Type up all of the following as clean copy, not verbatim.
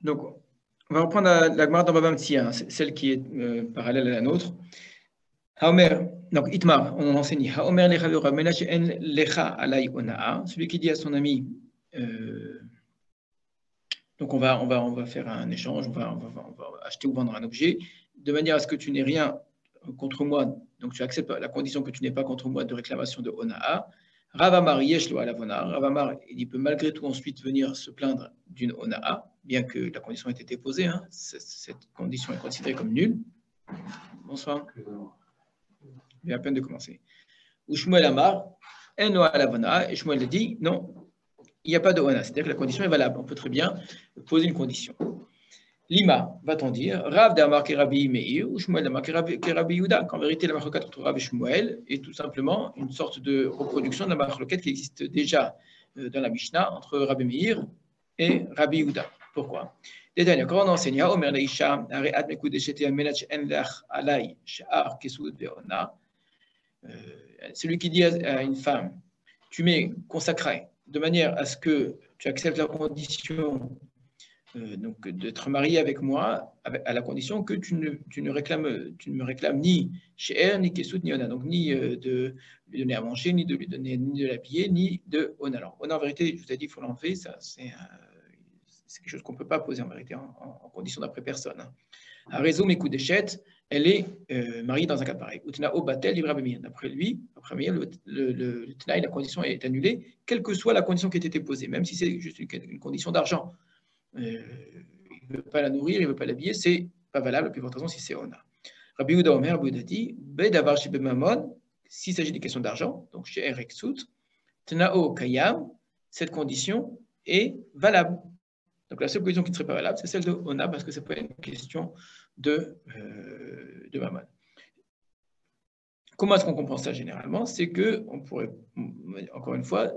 Donc, on va reprendre la Gemara dans Baba Metzia, hein, celle qui est parallèle à la nôtre. Haomer, donc Itmar, on en enseigne. Haomer lecha v'Rav she'en lecha alay ona'a. Celui qui dit à son ami, donc on va faire un échange, on va acheter ou vendre un objet, de manière à ce que tu n'aies rien contre moi. Donc tu acceptes la condition que tu n'aies pas contre moi de réclamation de ona'a. Rav Amar yeshlo alavona. Rav Amar, il peut malgré tout ensuite venir se plaindre d'une ona'a, bien que la condition ait été posée. Hein. Cette condition est considérée comme nulle. Bonsoir. Il vient à peine de commencer. Ou Shmuel Amar, eno alavona, et Shmuel dit non, il n'y a pas de ona, c'est-à-dire que la condition est valable. On peut très bien poser une condition. Lima, va-t-on dire, Rav d'Amar Kerabi Meir ou Shmuel d'Amar Kerabi Yuda, qu'en vérité la marloquette entre Rav et Shmuel est tout simplement une sorte de reproduction de la marloquette qui existe déjà dans la Mishnah entre Rabbi Meir et Rabbi Yuda. Pourquoi? Quand on enseigne, Omer Leisha, Areat Mekudeshete Amenach Enlach Alay, Sha'ar Kesud Ve'ona, celui qui dit à une femme, tu m'es consacré de manière à ce que tu acceptes la condition donc d'être marié avec moi, à la condition que tu ne me réclames ni she'er, ni kesut, ni ona, donc ni de lui donner à manger, ni de lui donner ni de l'habiller, ni de ona. Alors, ona en vérité, je vous ai dit, il faut l'enlever, ça c'est quelque chose qu'on ne peut pas poser en vérité en condition d'après personne. Hein. À raison mes coups d'échette, elle est mariée dans un cas pareil. Utna obatel livra bemir. D'après lui, après le tnaï, la condition est annulée, quelle que soit la condition qui ait été posée, même si c'est juste une condition d'argent. Il ne veut pas la nourrir, il ne veut pas l'habiller, c'est pas valable, la plus forte raison si c'est ona. Rabbi Yehuda Omer, Rabbi Yehuda dit, bedavar chez Bemamon, s'il s'agit des questions d'argent, donc chez Ereksut, tnao kayam, cette condition est valable. Donc la seule condition qui ne serait pas valable, c'est celle de ona, parce que ce n'est pas une question de mammon. Comment est-ce qu'on comprend ça généralement? C'est qu'on pourrait, encore une fois,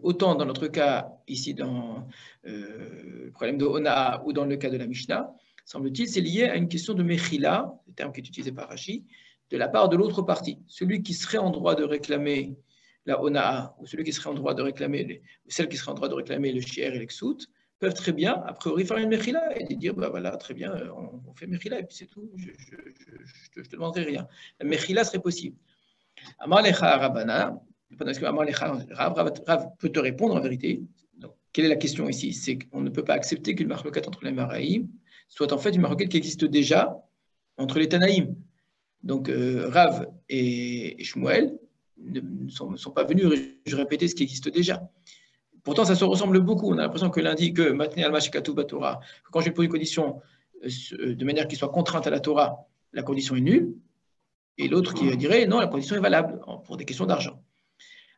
autant dans notre cas, ici dans le problème de ona ou dans le cas de la Mishnah, semble-t-il, c'est lié à une question de mechila, le terme qui est utilisé par Rashi, de la part de l'autre partie. Celui qui serait en droit de réclamer la ona ou celui qui serait en droit de réclamer, celle qui serait en droit de réclamer le shi'er et l'exout, peuvent très bien, a priori, faire une mechila et dire, bah voilà, très bien, on fait mechila et puis c'est tout, je ne te demanderai rien. La mechila serait possible. Amar lecha rabana, Rav peut te répondre en vérité. Donc, quelle est la question ici? C'est qu'on ne peut pas accepter qu'une marloquette entre les Maraïm soit en fait une marloquette qui existe déjà entre les Tanaïm. Donc, Rav et Shmuel ne sont pas venus répéter ce qui existe déjà. Pourtant, ça se ressemble beaucoup. On a l'impression que l'un dit que Matne al-Mashikatu Batora, quand je pose une condition de manière qui soit contrainte à la Torah, la condition est nulle. Et l'autre qui dirait non, la condition est valable pour des questions d'argent.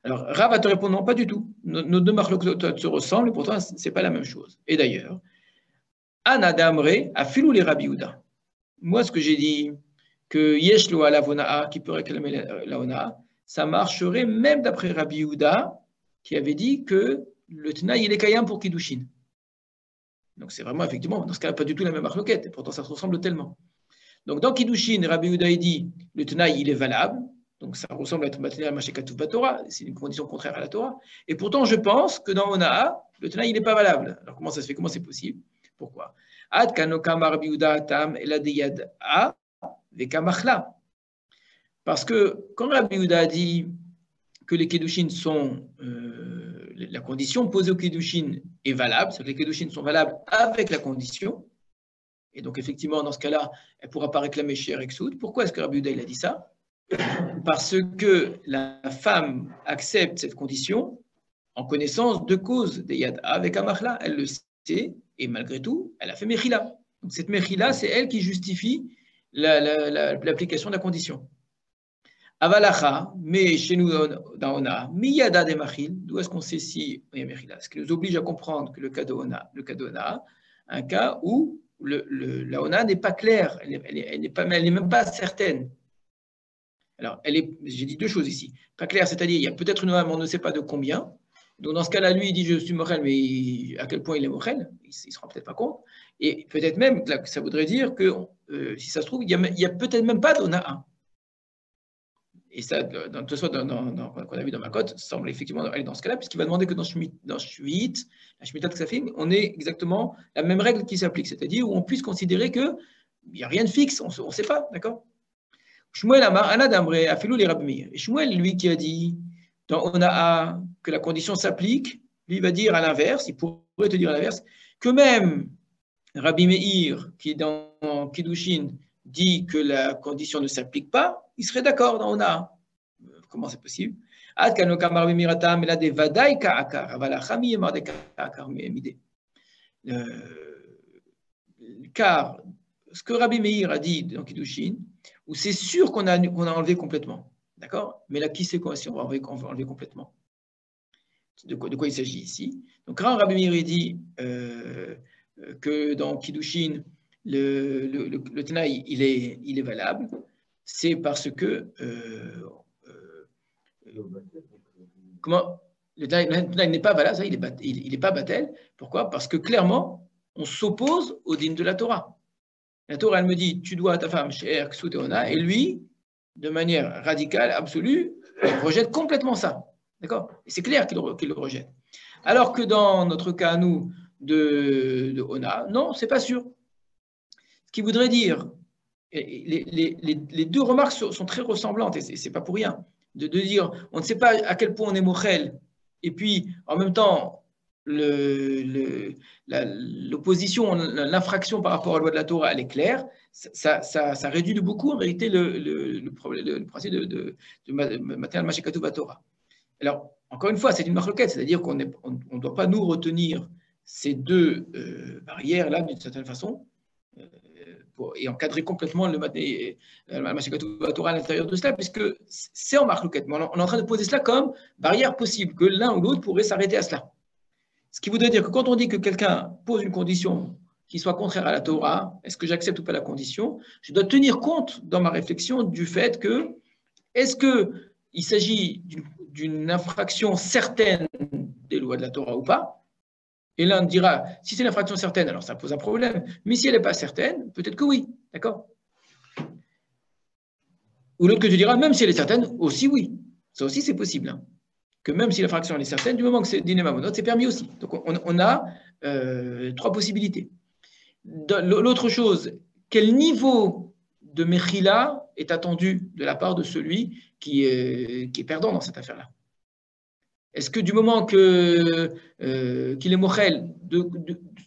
Alors, Rav va te répondre non, pas du tout. Nos deux marloquettes se ressemblent, et pourtant, ce n'est pas la même chose. Et d'ailleurs, Ana d'Amre a filou les Rabbi Yehuda. Moi, ce que j'ai dit, que Yeshlo à la Vona'a, qui peut réclamer la Vona'a, ça marcherait même d'après Rabbi Yehuda, qui avait dit que le Tnaï, il est Kayam pour Kiddushin. Donc, c'est vraiment, effectivement, dans ce cas-là, pas du tout la même marloquette, et pourtant, ça se ressemble tellement. Donc, dans Kiddushin, Rabbi Yehuda a dit, le Tnaï, il est valable. Donc, ça ressemble à être matériel machekatu Torah, c'est une condition contraire à la Torah. Et pourtant, je pense que dans Ona'a, le Tanaï, il n'est pas valable. Alors, comment ça se fait? Comment c'est possible? Pourquoi? Ad kanokama Rabbi Yehuda tam eladeyad a vekamachla. Parce que quand Rabbi Yehuda a dit que les Kedushin sont, la condition posée aux Kedushin est valable, c'est-à-dire que les Kedushin sont valables avec la condition, et donc effectivement, dans ce cas-là, elle ne pourra pas réclamer chez Erexoud. Pourquoi est-ce que Rabbi Yehuda il a dit ça? Parce que la femme accepte cette condition en connaissance de cause des yad avec Amachla. Elle le sait et malgré tout, elle a fait Mechila. Donc cette Mechila, c'est elle qui justifie l'application de la condition. Avalacha, mais chez nous dans Ona, Miyada de Machil, d'où est-ce qu'on sait si il y a Mechila? Ce qui nous oblige à comprendre que le cas de Ona, un cas où la Ona n'est pas claire, elle n'est même pas certaine. Alors, j'ai dit deux choses ici. Pas clair, c'est-à-dire il y a peut-être une âme, on ne sait pas de combien. Donc, dans ce cas-là, lui, il dit je suis Mochel, mais à quel point il est Mochel? Il ne se rend peut-être pas compte. Et peut-être même, ça voudrait dire que, si ça se trouve, il n'y a peut-être même pas d'Ona 1. Et ça, de toute façon, qu'on a vu dans Makot, semble effectivement aller dans ce cas-là, puisqu'il va demander que dans Shmit, la Shemitah Ksafim, on ait exactement la même règle qui s'applique, c'est-à-dire où on puisse considérer qu'il n'y a rien de fixe, on ne sait pas, d'accord? Shmuel Amar, Anad Amre, Afilou les Rabbi Meir. Et Shmuel, lui, qui a dit dans Onaa que la condition s'applique, lui va dire à l'inverse, il pourrait te dire à l'inverse, que même Rabbi Meir, qui dans Kiddushin dit que la condition ne s'applique pas, il serait d'accord dans Onaa. Comment c'est possible? Car ce que Rabbi Meir a dit dans Kiddushin, où c'est sûr qu'on a enlevé complètement, d'accord? Mais là, qui sait quoi si on va enlever complètement? De quoi il s'agit ici? Donc, quand Rabbi Meir dit que dans Kiddushin, le Tanaï, il est valable, c'est parce que comment le Tanaï n'est pas valable, ça, il n'est pas batel. Pourquoi? Parce que clairement, on s'oppose au din de la Torah. La Torah, elle me dit, tu dois à ta femme She'er Ksuteona, et lui, de manière radicale, absolue, il rejette complètement ça. D'accord? Et c'est clair qu'il le rejette. Alors que dans notre cas, nous, de Ona, non, c'est pas sûr. Ce qui voudrait dire, les deux remarques sont très ressemblantes, et c'est pas pour rien, de dire, on ne sait pas à quel point on est mochel, et puis, en même temps, l'opposition, l'infraction par rapport à la loi de la Torah, elle est claire, ça réduit de beaucoup en réalité le principe de matériel Mashekatu Torah. Alors, encore une fois, c'est une marloquette, c'est-à-dire qu'on ne doit pas nous retenir ces deux barrières-là d'une certaine façon et encadrer complètement le Mashekatu Torah à l'intérieur de cela, puisque c'est en marloquette. Mais on est en train de poser cela comme barrière possible, que l'un ou l'autre pourrait s'arrêter à cela. Ce qui voudrait dire que quand on dit que quelqu'un pose une condition qui soit contraire à la Torah, est-ce que j'accepte ou pas la condition? Je dois tenir compte dans ma réflexion du fait que, est-ce qu'il s'agit d'une infraction certaine des lois de la Torah ou pas? Et l'un dira, si c'est une infraction certaine, alors ça pose un problème. Mais si elle n'est pas certaine, peut-être que oui. D'accord? Ou l'autre que tu diras, même si elle est certaine, aussi oui. Ça aussi, c'est possible. Hein. Que même si l'infraction est certaine, du moment que c'est dîner mamonot, c'est permis aussi. Donc on a trois possibilités. L'autre chose, quel niveau de mechila est attendu de la part de celui qui est perdant dans cette affaire-là? Est-ce que du moment qu'il est mochel,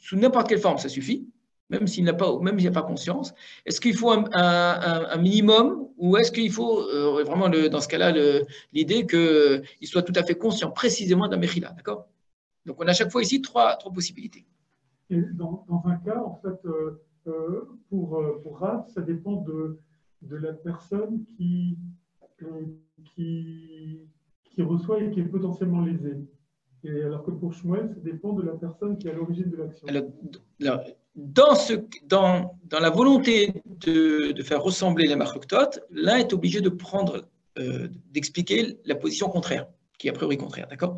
sous n'importe quelle forme, ça suffit, même s'il n'a pas conscience? Est-ce qu'il faut un minimum ou est-ce qu'il faut vraiment, dans ce cas-là, l'idée qu'il soit tout à fait conscient précisément de la mechila, d'accord? Donc, on a à chaque fois ici trois possibilités. Et dans un cas, en fait, pour Rav, ça dépend de la personne qui reçoit et qui est potentiellement lésée. Et alors que pour Shmuel, ça dépend de la personne qui est à l'origine de l'action. Alors, dans la volonté de faire ressembler les machloktot, l'un est obligé de d'expliquer la position contraire, qui est a priori contraire, d'accord?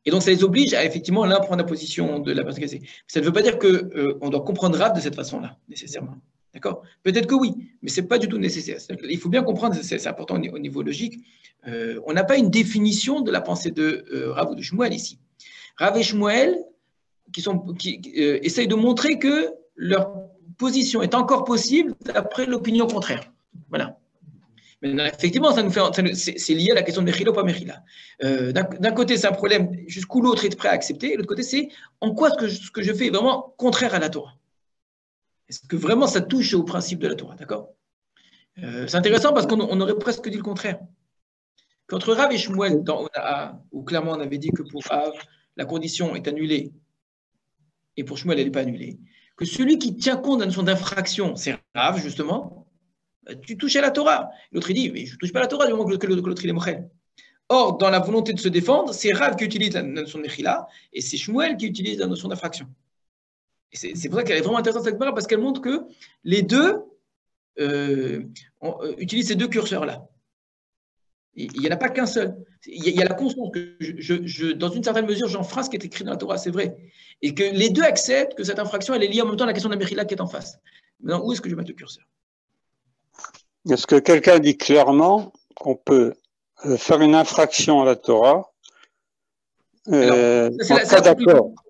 Et donc, ça les oblige à effectivement l'un prendre la position de la personne cassée. Ça ne veut pas dire qu'on doit comprendre Rav de cette façon-là, nécessairement. D'accord? Peut-être que oui, mais ce n'est pas du tout nécessaire. Il faut bien comprendre, c'est important au niveau logique, on n'a pas une définition de la pensée de Rav ou de Shmuel ici. Rav et Shmuel qui essayent de montrer que leur position est encore possible d'après l'opinion contraire. Voilà. Maintenant, effectivement, c'est lié à la question de Mechila ou pas Mechila. D'un côté, c'est un problème jusqu'où l'autre est prêt à accepter, et de l'autre côté, c'est en quoi ce que je fais est vraiment contraire à la Torah. Est-ce que vraiment ça touche au principe de la Torah, d'accord? C'est intéressant parce qu'on aurait presque dit le contraire. Qu'entre Rav et Shmuel, où clairement on avait dit que pour Rav, la condition est annulée, et pour Shmuel, elle n'est pas annulée, que celui qui tient compte de la notion d'infraction, c'est Rav, justement, tu touches à la Torah. L'autre, il dit, mais je ne touche pas à la Torah du moment que l'autre, il est mochel. Or, dans la volonté de se défendre, c'est Rav qui utilise la notion de Mechila, et c'est Shmuel qui utilise la notion d'infraction. Et c'est pour ça qu'elle est vraiment intéressante cette parole, parce qu'elle montre que les deux utilisent ces deux curseurs-là. Il n'y en a pas qu'un seul. Il y a la conscience que dans une certaine mesure, j'enfreins ce qui est écrit dans la Torah, c'est vrai. Et que les deux acceptent que cette infraction, elle est liée en même temps à la question de la Mechila qui est en face. Maintenant, où est-ce que je mets le curseur? Est-ce que quelqu'un dit clairement qu'on peut faire une infraction à la Torah Alors,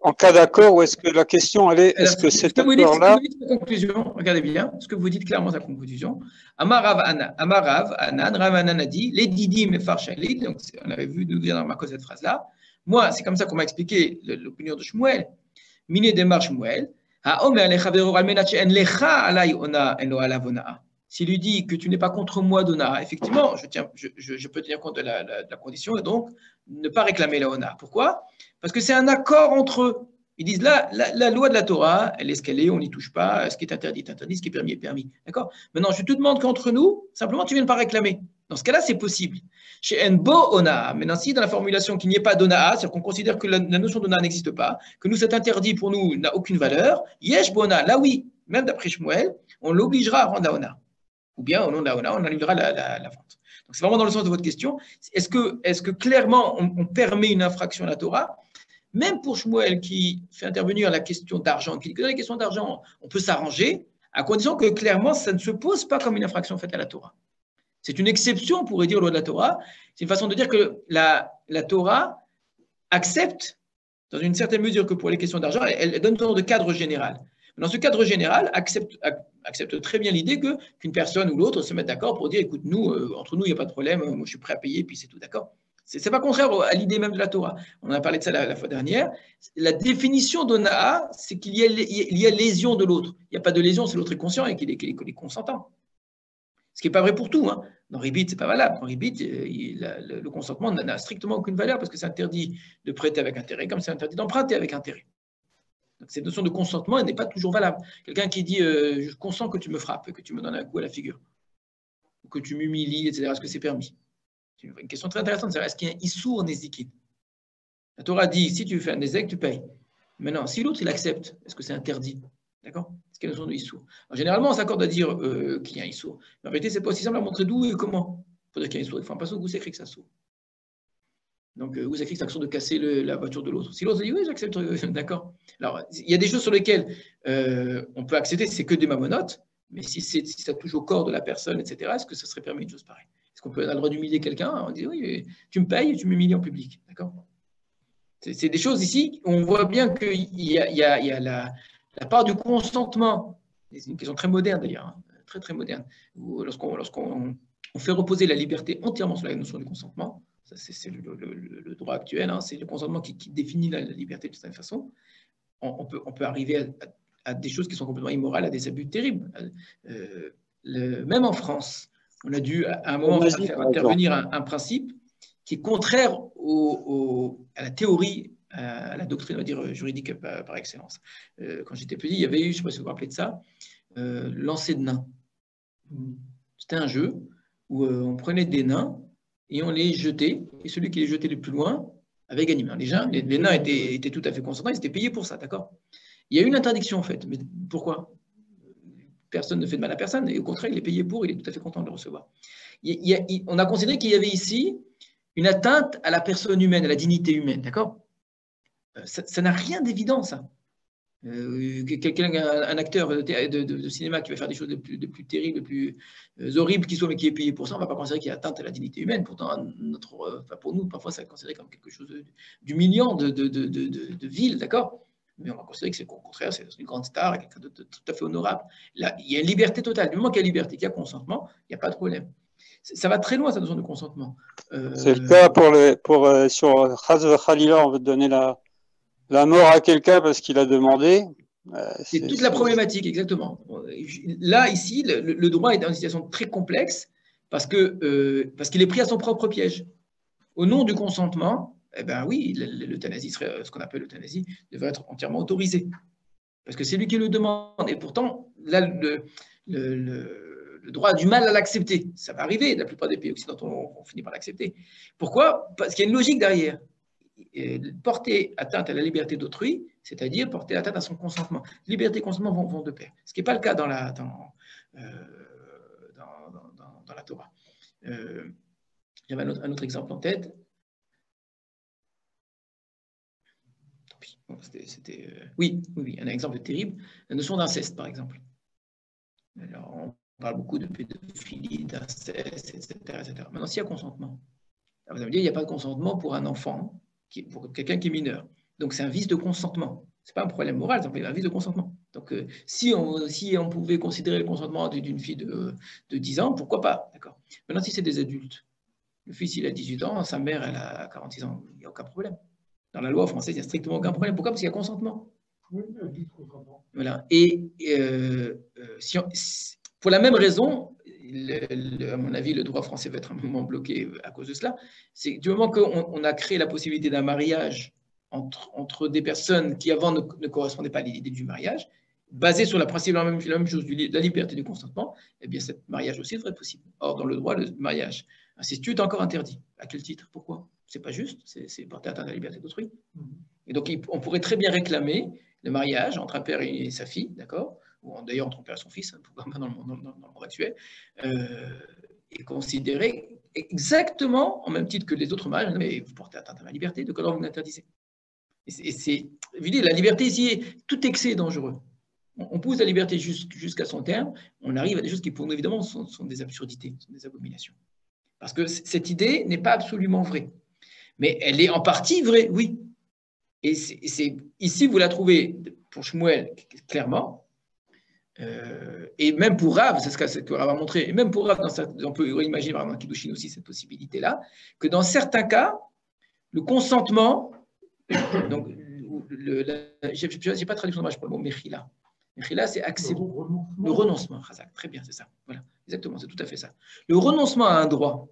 en cas d'accord, ou est-ce que la question, elle est, est-ce que cet accord-là… Ce que vous dites, la conclusion, regardez bien, ce que vous dites clairement, sa conclusion. Amarav Anan, Rav Anan a dit, les didim et farchalit, donc on avait vu d'où vient dans cette phrase-là. Moi, c'est comme ça qu'on m'a expliqué l'opinion de Shmuel. Mine demar Shmuel, ha'omer lechavero al menat she'en lecha alay ona eno alav onaa. S'il lui dit que tu n'es pas contre moi d'Ona, effectivement, je peux tenir compte de la condition et donc ne pas réclamer la Ona. Pourquoi? Parce que c'est un accord entre eux. Ils disent là, la loi de la Torah, elle est ce qu'elle est, on n'y touche pas, ce qui est interdit est interdit, ce qui est permis est permis. D'accord? Maintenant, je te demande qu'entre nous, simplement, tu ne viennes pas réclamer. Dans ce cas-là, c'est possible. Chez Enbo Ona, maintenant, si dans la formulation qu'il n'y ait pas d'Ona, c'est-à-dire qu'on considère que la notion d'Ona n'existe pas, que nous, cet interdit pour nous n'a aucune valeur, Yesh Bona, là oui, même d'après Shmuel, on l'obligera à rendre la Ona. Ou bien au nom de la Ona, on annulera la vente. Donc c'est vraiment dans le sens de votre question. Est-ce que clairement on permet une infraction à la Torah? Même pour Shmuel qui fait intervenir la question d'argent, qui dit que dans les questions d'argent, on peut s'arranger, à condition que clairement ça ne se pose pas comme une infraction faite à la Torah. C'est une exception, on pourrait dire, aux lois de la Torah. C'est une façon de dire que la Torah accepte, dans une certaine mesure, que pour les questions d'argent, elle donne une sorte de cadre général. Dans ce cadre général, accepte très bien l'idée qu'une personne ou l'autre se mette d'accord pour dire, écoute, nous, entre nous, il n'y a pas de problème, moi je suis prêt à payer, puis c'est tout, d'accord? C'est pas contraire à l'idée même de la Torah. On a parlé de ça la fois dernière. La définition d'Onaa, c'est qu'il y a lésion de l'autre. Il n'y a pas de lésion, c'est l'autre est conscient et qu'il est consentant. Ce qui n'est pas vrai pour tout. Hein. Dans Ribit, ce n'est pas valable. Dans Ribit, le consentement n'a strictement aucune valeur parce que c'est interdit de prêter avec intérêt, comme c'est interdit d'emprunter avec intérêt. Donc, cette notion de consentement, elle n'est pas toujours valable. Quelqu'un qui dit je consens que tu me frappes, que tu me donnes un coup à la figure, ou que tu m'humilies, etc., est-ce que c'est permis? C'est une question très intéressante, c'est est-ce qu'il y a un issour nézikid? La Torah dit si tu fais un nézek, tu payes. Maintenant, si l'autre il accepte, est-ce que c'est interdit? D'accord? Est-ce qu'il y a une notion de issour? Généralement, on s'accorde à dire qu'il y a un issour. Mais en réalité, c'est pas aussi simple à montrer d'où et comment. Il faut dire qu'il y a un issour. Il faut un passage où c'est écrit que ça sourd. Donc, où c'est écrit que c'est de casser la voiture de l'autre. Si l'autre dit oui, j'accepte, d'accord. Alors, il y a des choses sur lesquelles on peut accepter, c'est que des mamonotes, mais si ça touche au corps de la personne, etc., est-ce que ça serait permis une chose pareille? Est-ce qu'on peut avoir le droit d'humilier quelqu'un? On dit oui, tu me payes et tu m'humilies en public, d'accord? C'est des choses ici, on voit bien qu'il y a la part du consentement. C'est une question très moderne d'ailleurs, hein, très très moderne. Lorsqu'on fait reposer la liberté entièrement sur la notion du consentement, c'est le droit actuel, hein, c'est le consentement qui définit la liberté de cette façon. On peut arriver à des choses qui sont complètement immorales, à des abus terribles. Même en France, on a dû à un moment faire intervenir un principe qui est contraire à la théorie, à la doctrine, on va dire, juridique par excellence. Quand j'étais petit, il y avait eu, je ne sais pas si vous vous rappelez de ça, lancer de nains. C'était un jeu où on prenait des nains et on les jetait, et celui qui les jetait le plus loin avait gagné. Les nains étaient tout à fait consentants, ils étaient payés pour ça, d'accord? Il y a eu une interdiction en fait, mais pourquoi? Personne ne fait de mal à personne, et au contraire, il est payé pour, il est tout à fait content de le recevoir. On a considéré qu'il y avait ici une atteinte à la personne humaine, à la dignité humaine, d'accord? Ça n'a rien d'évident, ça. Un acteur de cinéma qui va faire des choses de plus terribles, de plus horribles qui soient, mais qui est payé pour ça, on ne va pas considérer qu'il y a atteinte à la dignité humaine. Pourtant, pour nous, parfois, ça est considéré comme quelque chose d'humiliant, de vil, d'accord? Mais on va considérer que c'est au contraire, c'est une grande star, quelqu'un de tout à fait honorable. Là, il y a une liberté totale. Du moment qu'il y a liberté, qu'il y a consentement, il n'y a pas de problème. Ça va très loin, cette notion de consentement. C'est le cas sur Chaz Khalila, on veut donner la mort à quelqu'un parce qu'il a demandé. C'est toute la problématique, exactement. Là, ici, le droit est dans une situation très complexe parce qu'il est pris à son propre piège. Au nom du consentement, eh ben oui, l'euthanasie serait, ce qu'on appelle l'euthanasie, devrait être entièrement autorisée. Parce que c'est lui qui le demande. Et pourtant, là, le droit a du mal à l'accepter. Ça va arriver, la plupart des pays occidentaux on finit par l'accepter. Pourquoi? Parce qu'il y a une logique derrière. Porter atteinte à la liberté d'autrui, c'est-à-dire porter atteinte à son consentement. Liberté et consentement vont de pair. Ce qui n'est pas le cas dans la Torah. J'avais un autre exemple en tête. Oui, un exemple terrible. La notion d'inceste, par exemple. Alors, on parle beaucoup de pédophilie, d'inceste, etc. Maintenant, s'il y a consentement, Alors, vous allez me dire, il n'y a pas de consentement pour un enfant, pour quelqu'un qui est mineur. Donc, c'est un vice de consentement. Ce n'est pas un problème moral, c'est un vice de consentement. Donc, si on pouvait considérer le consentement d'une fille de 10 ans, pourquoi pas, d'accord. Maintenant, si c'est des adultes, le fils, il a 18 ans, sa mère, elle a 46 ans, il n'y a aucun problème. Dans la loi française, il n'y a strictement aucun problème. Pourquoi? Parce qu'il y a consentement. Oui, adulte consentement. Voilà. Et pour la même raison, à mon avis, le droit français va être un moment bloqué à cause de cela. C'est du moment qu'on a créé la possibilité d'un mariage entre des personnes qui avant ne correspondaient pas à l'idée du mariage, basé sur la même chose, la liberté du consentement, eh bien, ce mariage aussi devrait être possible. Or, dans le droit, le mariage incestueux est encore interdit. À quel titre? Pourquoi? C'est pas juste, c'est porter atteinte à la liberté d'autrui. Et donc, on pourrait très bien réclamer le mariage entre un père et sa fille, d'accord, ou d'ailleurs entre un père et son fils, pourquoi pas dans le monde actuel, et considérer exactement, en même titre que les autres mariages, mais vous portez atteinte à ma liberté, de quelle heure vous m'interdisez? La liberté ici, tout excès est dangereux. On pousse la liberté jusqu'à son terme, on arrive à des choses qui, pour nous, évidemment, sont des absurdités, sont des abominations. Parce que cette idée n'est pas absolument vraie. Mais elle est en partie vraie, oui. Et ici, vous la trouvez pour Shmuel, clairement, et même pour Rav, c'est ce que Rav a montré, et même pour Rav, on peut imaginer dans Kiddushin aussi cette possibilité-là, que dans certains cas, le consentement, donc, je n'ai pas traduction pour le mot mechila. Mechila, c'est accepter. Le renoncement, très bien, c'est ça. Voilà, exactement, c'est tout à fait ça. Le renoncement à un droit.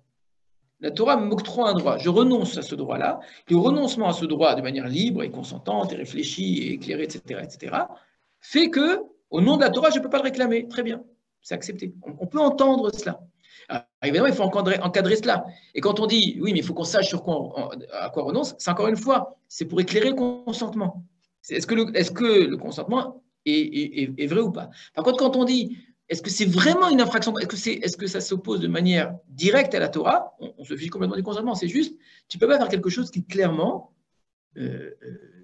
La Torah m'octroie un droit. Je renonce à ce droit-là. Le renoncement à ce droit de manière libre et consentante et réfléchie et éclairée, etc., fait que, au nom de la Torah, je ne peux pas le réclamer. Très bien, c'est accepté. On peut entendre cela. Alors, évidemment, il faut encadrer cela. Et quand on dit, oui, mais il faut qu'on sache à quoi on renonce, c'est encore une fois, c'est pour éclairer le consentement. Est-ce que le consentement est vrai ou pas? Par contre, quand on dit, est-ce que c'est vraiment une infraction? Est-ce que ça s'oppose de manière directe à la Torah? On se fiche complètement du consentement. C'est juste, tu ne peux pas faire quelque chose qui clairement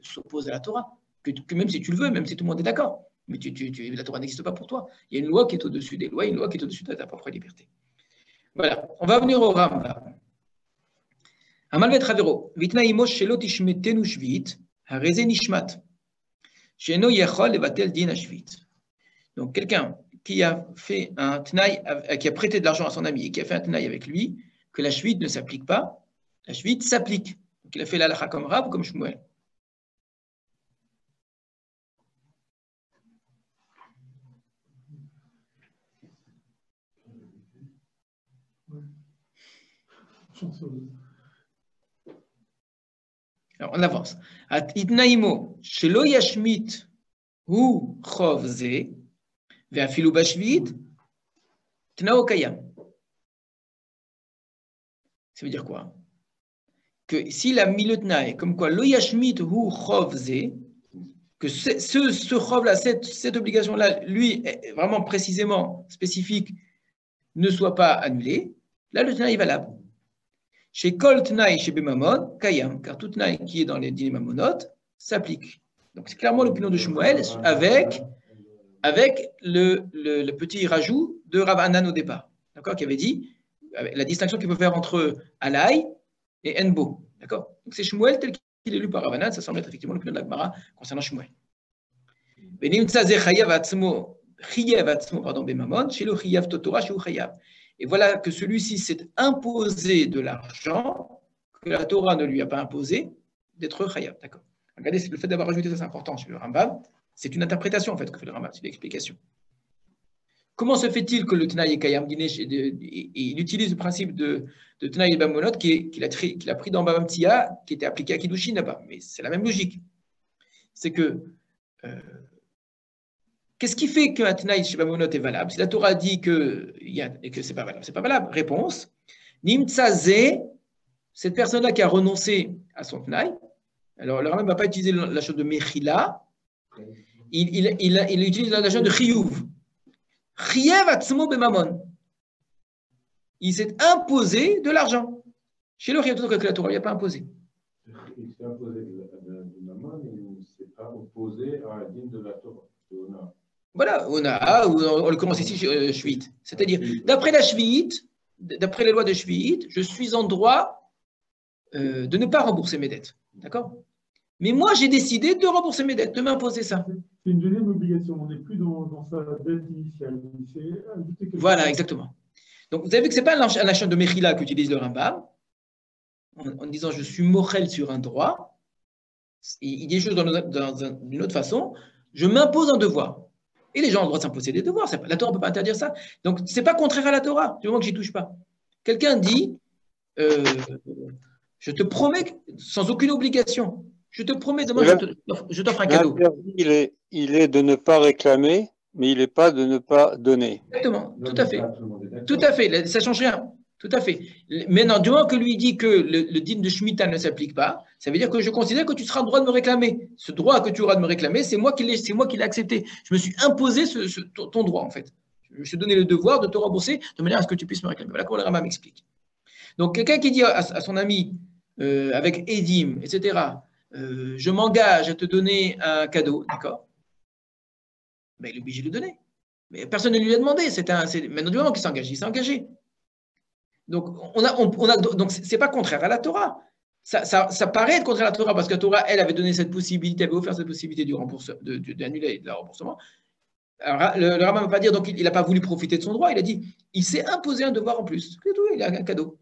s'oppose à la Torah. Que même si tu le veux, même si tout le monde est d'accord. Mais la Torah n'existe pas pour toi. Il y a une loi qui est au-dessus des lois, une loi qui est au-dessus de ta propre liberté. Voilà, on va venir au Rambam. Amalvet Ravero, Vitna imosh shelo tishmetenu shvit, hareze nishmat. Sheno yachol levatel din ashvit. Donc, quelqu'un qui a fait un tnaï, qui a prêté de l'argent à son ami et qui a fait un tnaï avec lui, que la shvit ne s'applique pas, la shvit s'applique. Donc, il a fait l'alacha comme Rav, comme Shmuel. Alors, on avance. At itnaimo shelo yashmit hu chov ze ve'afilu bashvit tnao kayam. Ça veut dire quoi? Que s'il a mis le tnaï, comme quoi lo yashmit hu chov ze, que ce chov là, cette obligation là, lui, vraiment précisément spécifique, ne soit pas annulé, là le tnaï est valable. Chez Kol Tnaï, chez Bemamon, Kayam, car tout Tnaï qui est dans les dîners mamonot s'applique. Donc c'est clairement l'opinion de Shmuel avec le petit rajout de Rav Hanan au départ, d'accord, qui avait dit la distinction qu'il peut faire entre Alaï et Enbo. D'accord. Donc c'est Shmuel tel qu'il est lu par Rav Hanan, ça semble être effectivement l'opinion de la Gemara concernant Shmuel. Et voilà que celui-ci s'est imposé de l'argent que la Torah ne lui a pas imposé d'être chayav. D'accord. Regardez, le fait d'avoir ajouté ça, c'est important chez le Rambam. C'est une interprétation en fait que fait le Rambam, c'est une explication. Comment se fait-il que le Tnaï est Kayam Dinesh il utilise le principe de Tnaï et Bamonot qu'il a pris dans Bava Metzia, qui était appliqué à Kiddushin là-bas. Mais c'est la même logique. C'est que qu'est-ce qui fait qu'un Tnaï chez Bamonot est valable? Si la Torah dit que c'est pas valable, c'est pas valable. Réponse Nimtsaze, cette personne-là qui a renoncé à son Tnaï, alors le Rambam ne va pas utiliser la chose de Mechila, il utilise la chose de Chiyuv. Chiev atzmo bemamon. Il s'est imposé de l'argent. Chez le Chiev, que la Torah ne lui a pas imposé. Il s'est imposé de Mammon, il ne s'est pas opposé à la dîme de la Torah. Voilà, on le commence ici chez Shvit. C'est-à-dire, d'après la Shvit, d'après les lois de Shvit, je suis en droit de ne pas rembourser mes dettes. D'accord? Mais moi, j'ai décidé de rembourser mes dettes, de m'imposer ça. C'est une deuxième obligation. On n'est plus dans sa dette initiale. Voilà, exactement. Donc, vous avez vu que ce n'est pas un achat de Mechila qu'utilise le Rambam, en disant je suis mochel sur un droit. Il dit les choses d'une autre façon. Je m'impose un devoir. Et les gens ont le droit de s'imposer des devoirs. La Torah ne peut pas interdire ça. Donc, ce n'est pas contraire à la Torah, du moment que je n'y touche pas. Quelqu'un dit je te promets, sans aucune obligation, je te promets, demain, je t'offre un cadeau. Il est de ne pas réclamer, mais il n'est pas de ne pas donner. Exactement, tout à fait. Tout à fait, ça ne change rien. Tout à fait. Maintenant, du moment que lui dit que le dîme de Shemitah ne s'applique pas, ça veut dire que je considère que tu seras en droit de me réclamer. Ce droit que tu auras de me réclamer, c'est moi qui l'ai accepté. Je me suis imposé ton droit, en fait. Je me suis donné le devoir de te rembourser de manière à ce que tu puisses me réclamer. Voilà comment le Rambam m'explique. Donc, quelqu'un qui dit à son ami, avec Edim, etc., je m'engage à te donner un cadeau, d'accord? Ben, il est obligé de le donner. Mais personne ne lui a demandé. Maintenant, du moment qu'il s'est engagé, il s'est engagé. Donc, donc c'est pas contraire à la Torah. Ça paraît être contraire à la Torah parce que la Torah, elle, avait donné cette possibilité, avait offert cette possibilité d'annuler le remboursement. Alors, le Rambam ne va pas dire, donc il n'a pas voulu profiter de son droit, il a dit, il s'est imposé un devoir en plus. C'est tout, il a un cadeau.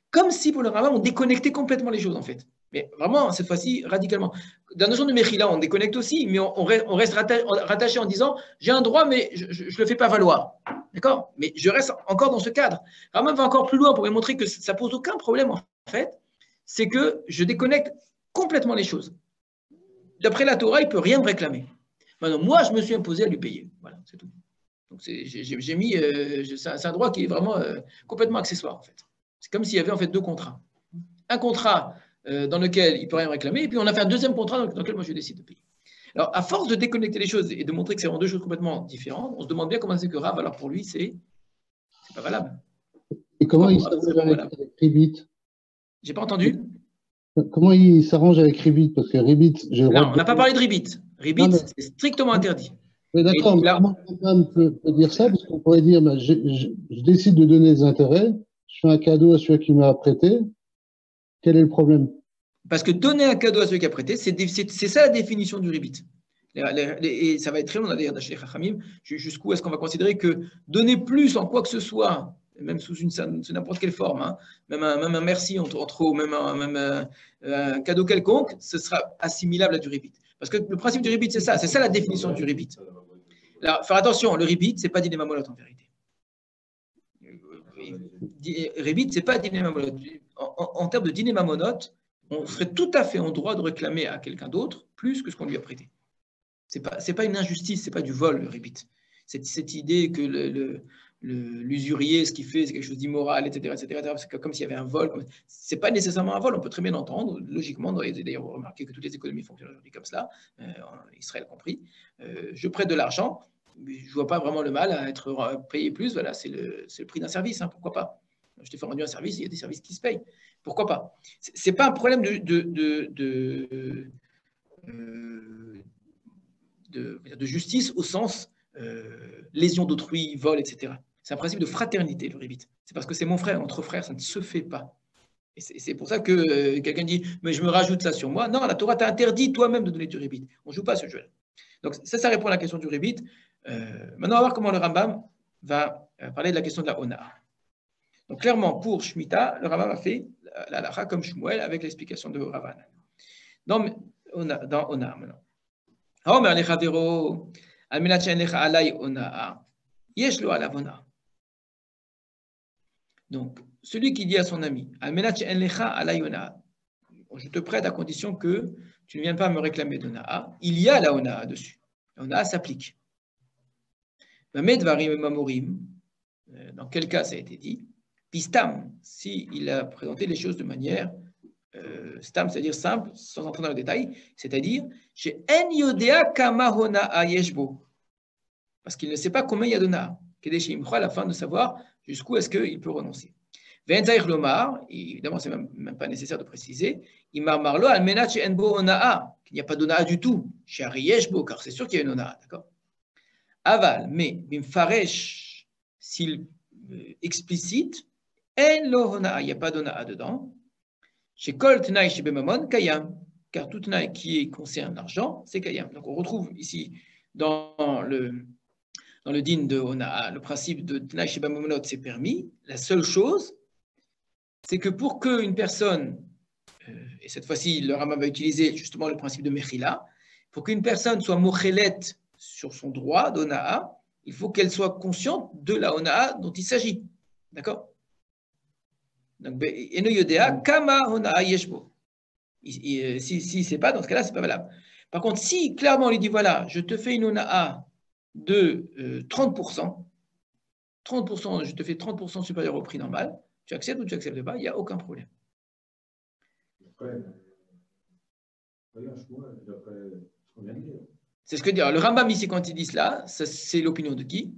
Comme si pour le Rambam, on déconnectait complètement les choses, en fait. Mais vraiment, cette fois-ci, radicalement. Dans la notion de Mechila, on déconnecte aussi, mais on reste rattaché en disant, j'ai un droit, mais je ne le fais pas valoir. D'accord? Mais je reste encore dans ce cadre. Rambam va encore plus loin pour lui montrer que ça ne pose aucun problème, en fait. C'est que je déconnecte complètement les choses. D'après la Torah, il ne peut rien me réclamer. Maintenant, moi, je me suis imposé à lui payer. Voilà, c'est tout. Donc, j'ai mis. C'est un droit qui est vraiment complètement accessoire, en fait. C'est comme s'il y avait en fait deux contrats. Un contrat dans lequel il ne peut rien réclamer, et puis on a fait un deuxième contrat dans lequel moi je décide de payer. Alors, à force de déconnecter les choses et de montrer que c'est vraiment deux choses complètement différentes, on se demande bien comment c'est que Rav, alors pour lui, c'est pas valable. Et comment il s'arrange avec Ribit? J'ai pas entendu. Comment il s'arrange avec Ribit? Parce que Ribit, non, on n'a pas parlé de Ribit. Ribit, c'est strictement interdit. Oui, d'accord, mais comment on peut dire ça? Parce qu'on pourrait dire, ben, je décide de donner des intérêts, je fais un cadeau à celui qui m'a prêté. Quel est le problème? Parce que donner un cadeau à celui qui a prêté, c'est ça la définition du Ribit. Et ça va être très long d'ailleurs chez les Chachamim, jusqu'où est-ce qu'on va considérer que donner plus en quoi que ce soit, même sous n'importe quelle forme, hein, même un merci en trop, même un cadeau quelconque, ce sera assimilable à du Ribit. Parce que le principe du Ribit, c'est ça la définition du Ribit. Alors, faire attention, le Ribit, c'est pas Diné Mamolot en vérité. Ribit, c'est pas Diné Mamolot. En termes de Diné Mamolot, on serait tout à fait en droit de réclamer à quelqu'un d'autre plus que ce qu'on lui a prêté. C'est pas une injustice, c'est pas du vol, le Ribit. Cette idée que l'usurier, ce qu'il fait, c'est quelque chose d'immoral, etc. C'est comme s'il y avait un vol. C'est pas nécessairement un vol, on peut très bien l'entendre. Logiquement, d'ailleurs, vous remarquez que toutes les économies fonctionnent aujourd'hui comme cela, Israël compris. Je prête de l'argent, mais je ne vois pas vraiment le mal à être payé plus. Voilà, c'est le prix d'un service, hein, pourquoi pas. Je t'ai fait rendu un service, il y a des services qui se payent. Pourquoi pas? C'est pas un problème de justice au sens lésion d'autrui, vol, etc. C'est un principe de fraternité, le Ribit. C'est parce que c'est mon frère, entre frères, ça ne se fait pas. Et c'est pour ça que quelqu'un dit « mais je me rajoute ça sur moi ». Non, la Torah t'a interdit toi-même de donner du Ribit. On ne joue pas à ce jeu-là. Donc ça répond à la question du Ribit. Maintenant, on va voir comment le Rambam va parler de la question de la Ona. Donc clairement, pour Shemitah, le Rambam a fait la halakha comme Shmuel avec l'explication de Ravan. Dans Ona maintenant. Haomer lechavero al menat she'en lecha alay onaa, yesh lo alav onaa. Donc, celui qui dit à son ami, al menat she'en lecha alay onaa, je te prête à condition que tu ne viennes pas me réclamer d'onaa, il y a la onaa dessus. La onaa s'applique. Vamed varim mamorim, dans quel cas ça a été dit? Pistam, si il a présenté les choses de manière stam, c'est-à-dire simple, sans entrer dans le détail, c'est-à-dire chez En Yodea Kama Honaa Yeshbo, parce qu'il ne sait pas combien il y a de na, à la fin de savoir jusqu'où est-ce qu'il peut renoncer. Ve'enzaïr Lomar, évidemment, c'est même pas nécessaire de préciser, Imar Marlo Almenat chez Enbo Honaa, qu'il n'y a pas d'Onaa du tout, chez Ari Yeshbo, car c'est sûr qu'il y a une Onaa, d'accord? Aval, mais Bimfaresh, s'il explicite, En Lo Honaa, il n'y a pas d'Onaa dedans. Chez Kol Tnaï chez Bemamon, Kayam. Car tout Tnaï qui concerne l'argent, c'est Kayam. Donc on retrouve ici dans le din de Onaa, le principe de Tnaï chez Bemamonot, c'est permis. La seule chose, c'est que pour qu'une personne, et cette fois-ci, le Rambam va utiliser justement le principe de Mechila, pour qu'une personne soit mochelet sur son droit d'Onaa, il faut qu'elle soit consciente de la Onaa dont il s'agit. D'accord? Donc, Eno Yodea, Kama Onaa Yeshbo. Si c'est pas, dans ce cas-là, c'est pas valable. Par contre, si clairement on lui dit voilà, je te fais une Onaa de 30%, je te fais 30% supérieur au prix normal, tu acceptes ou tu acceptes pas, il n'y a aucun problème. C'est ce que dit le Rambam ici quand il dit cela, c'est l'opinion de qui?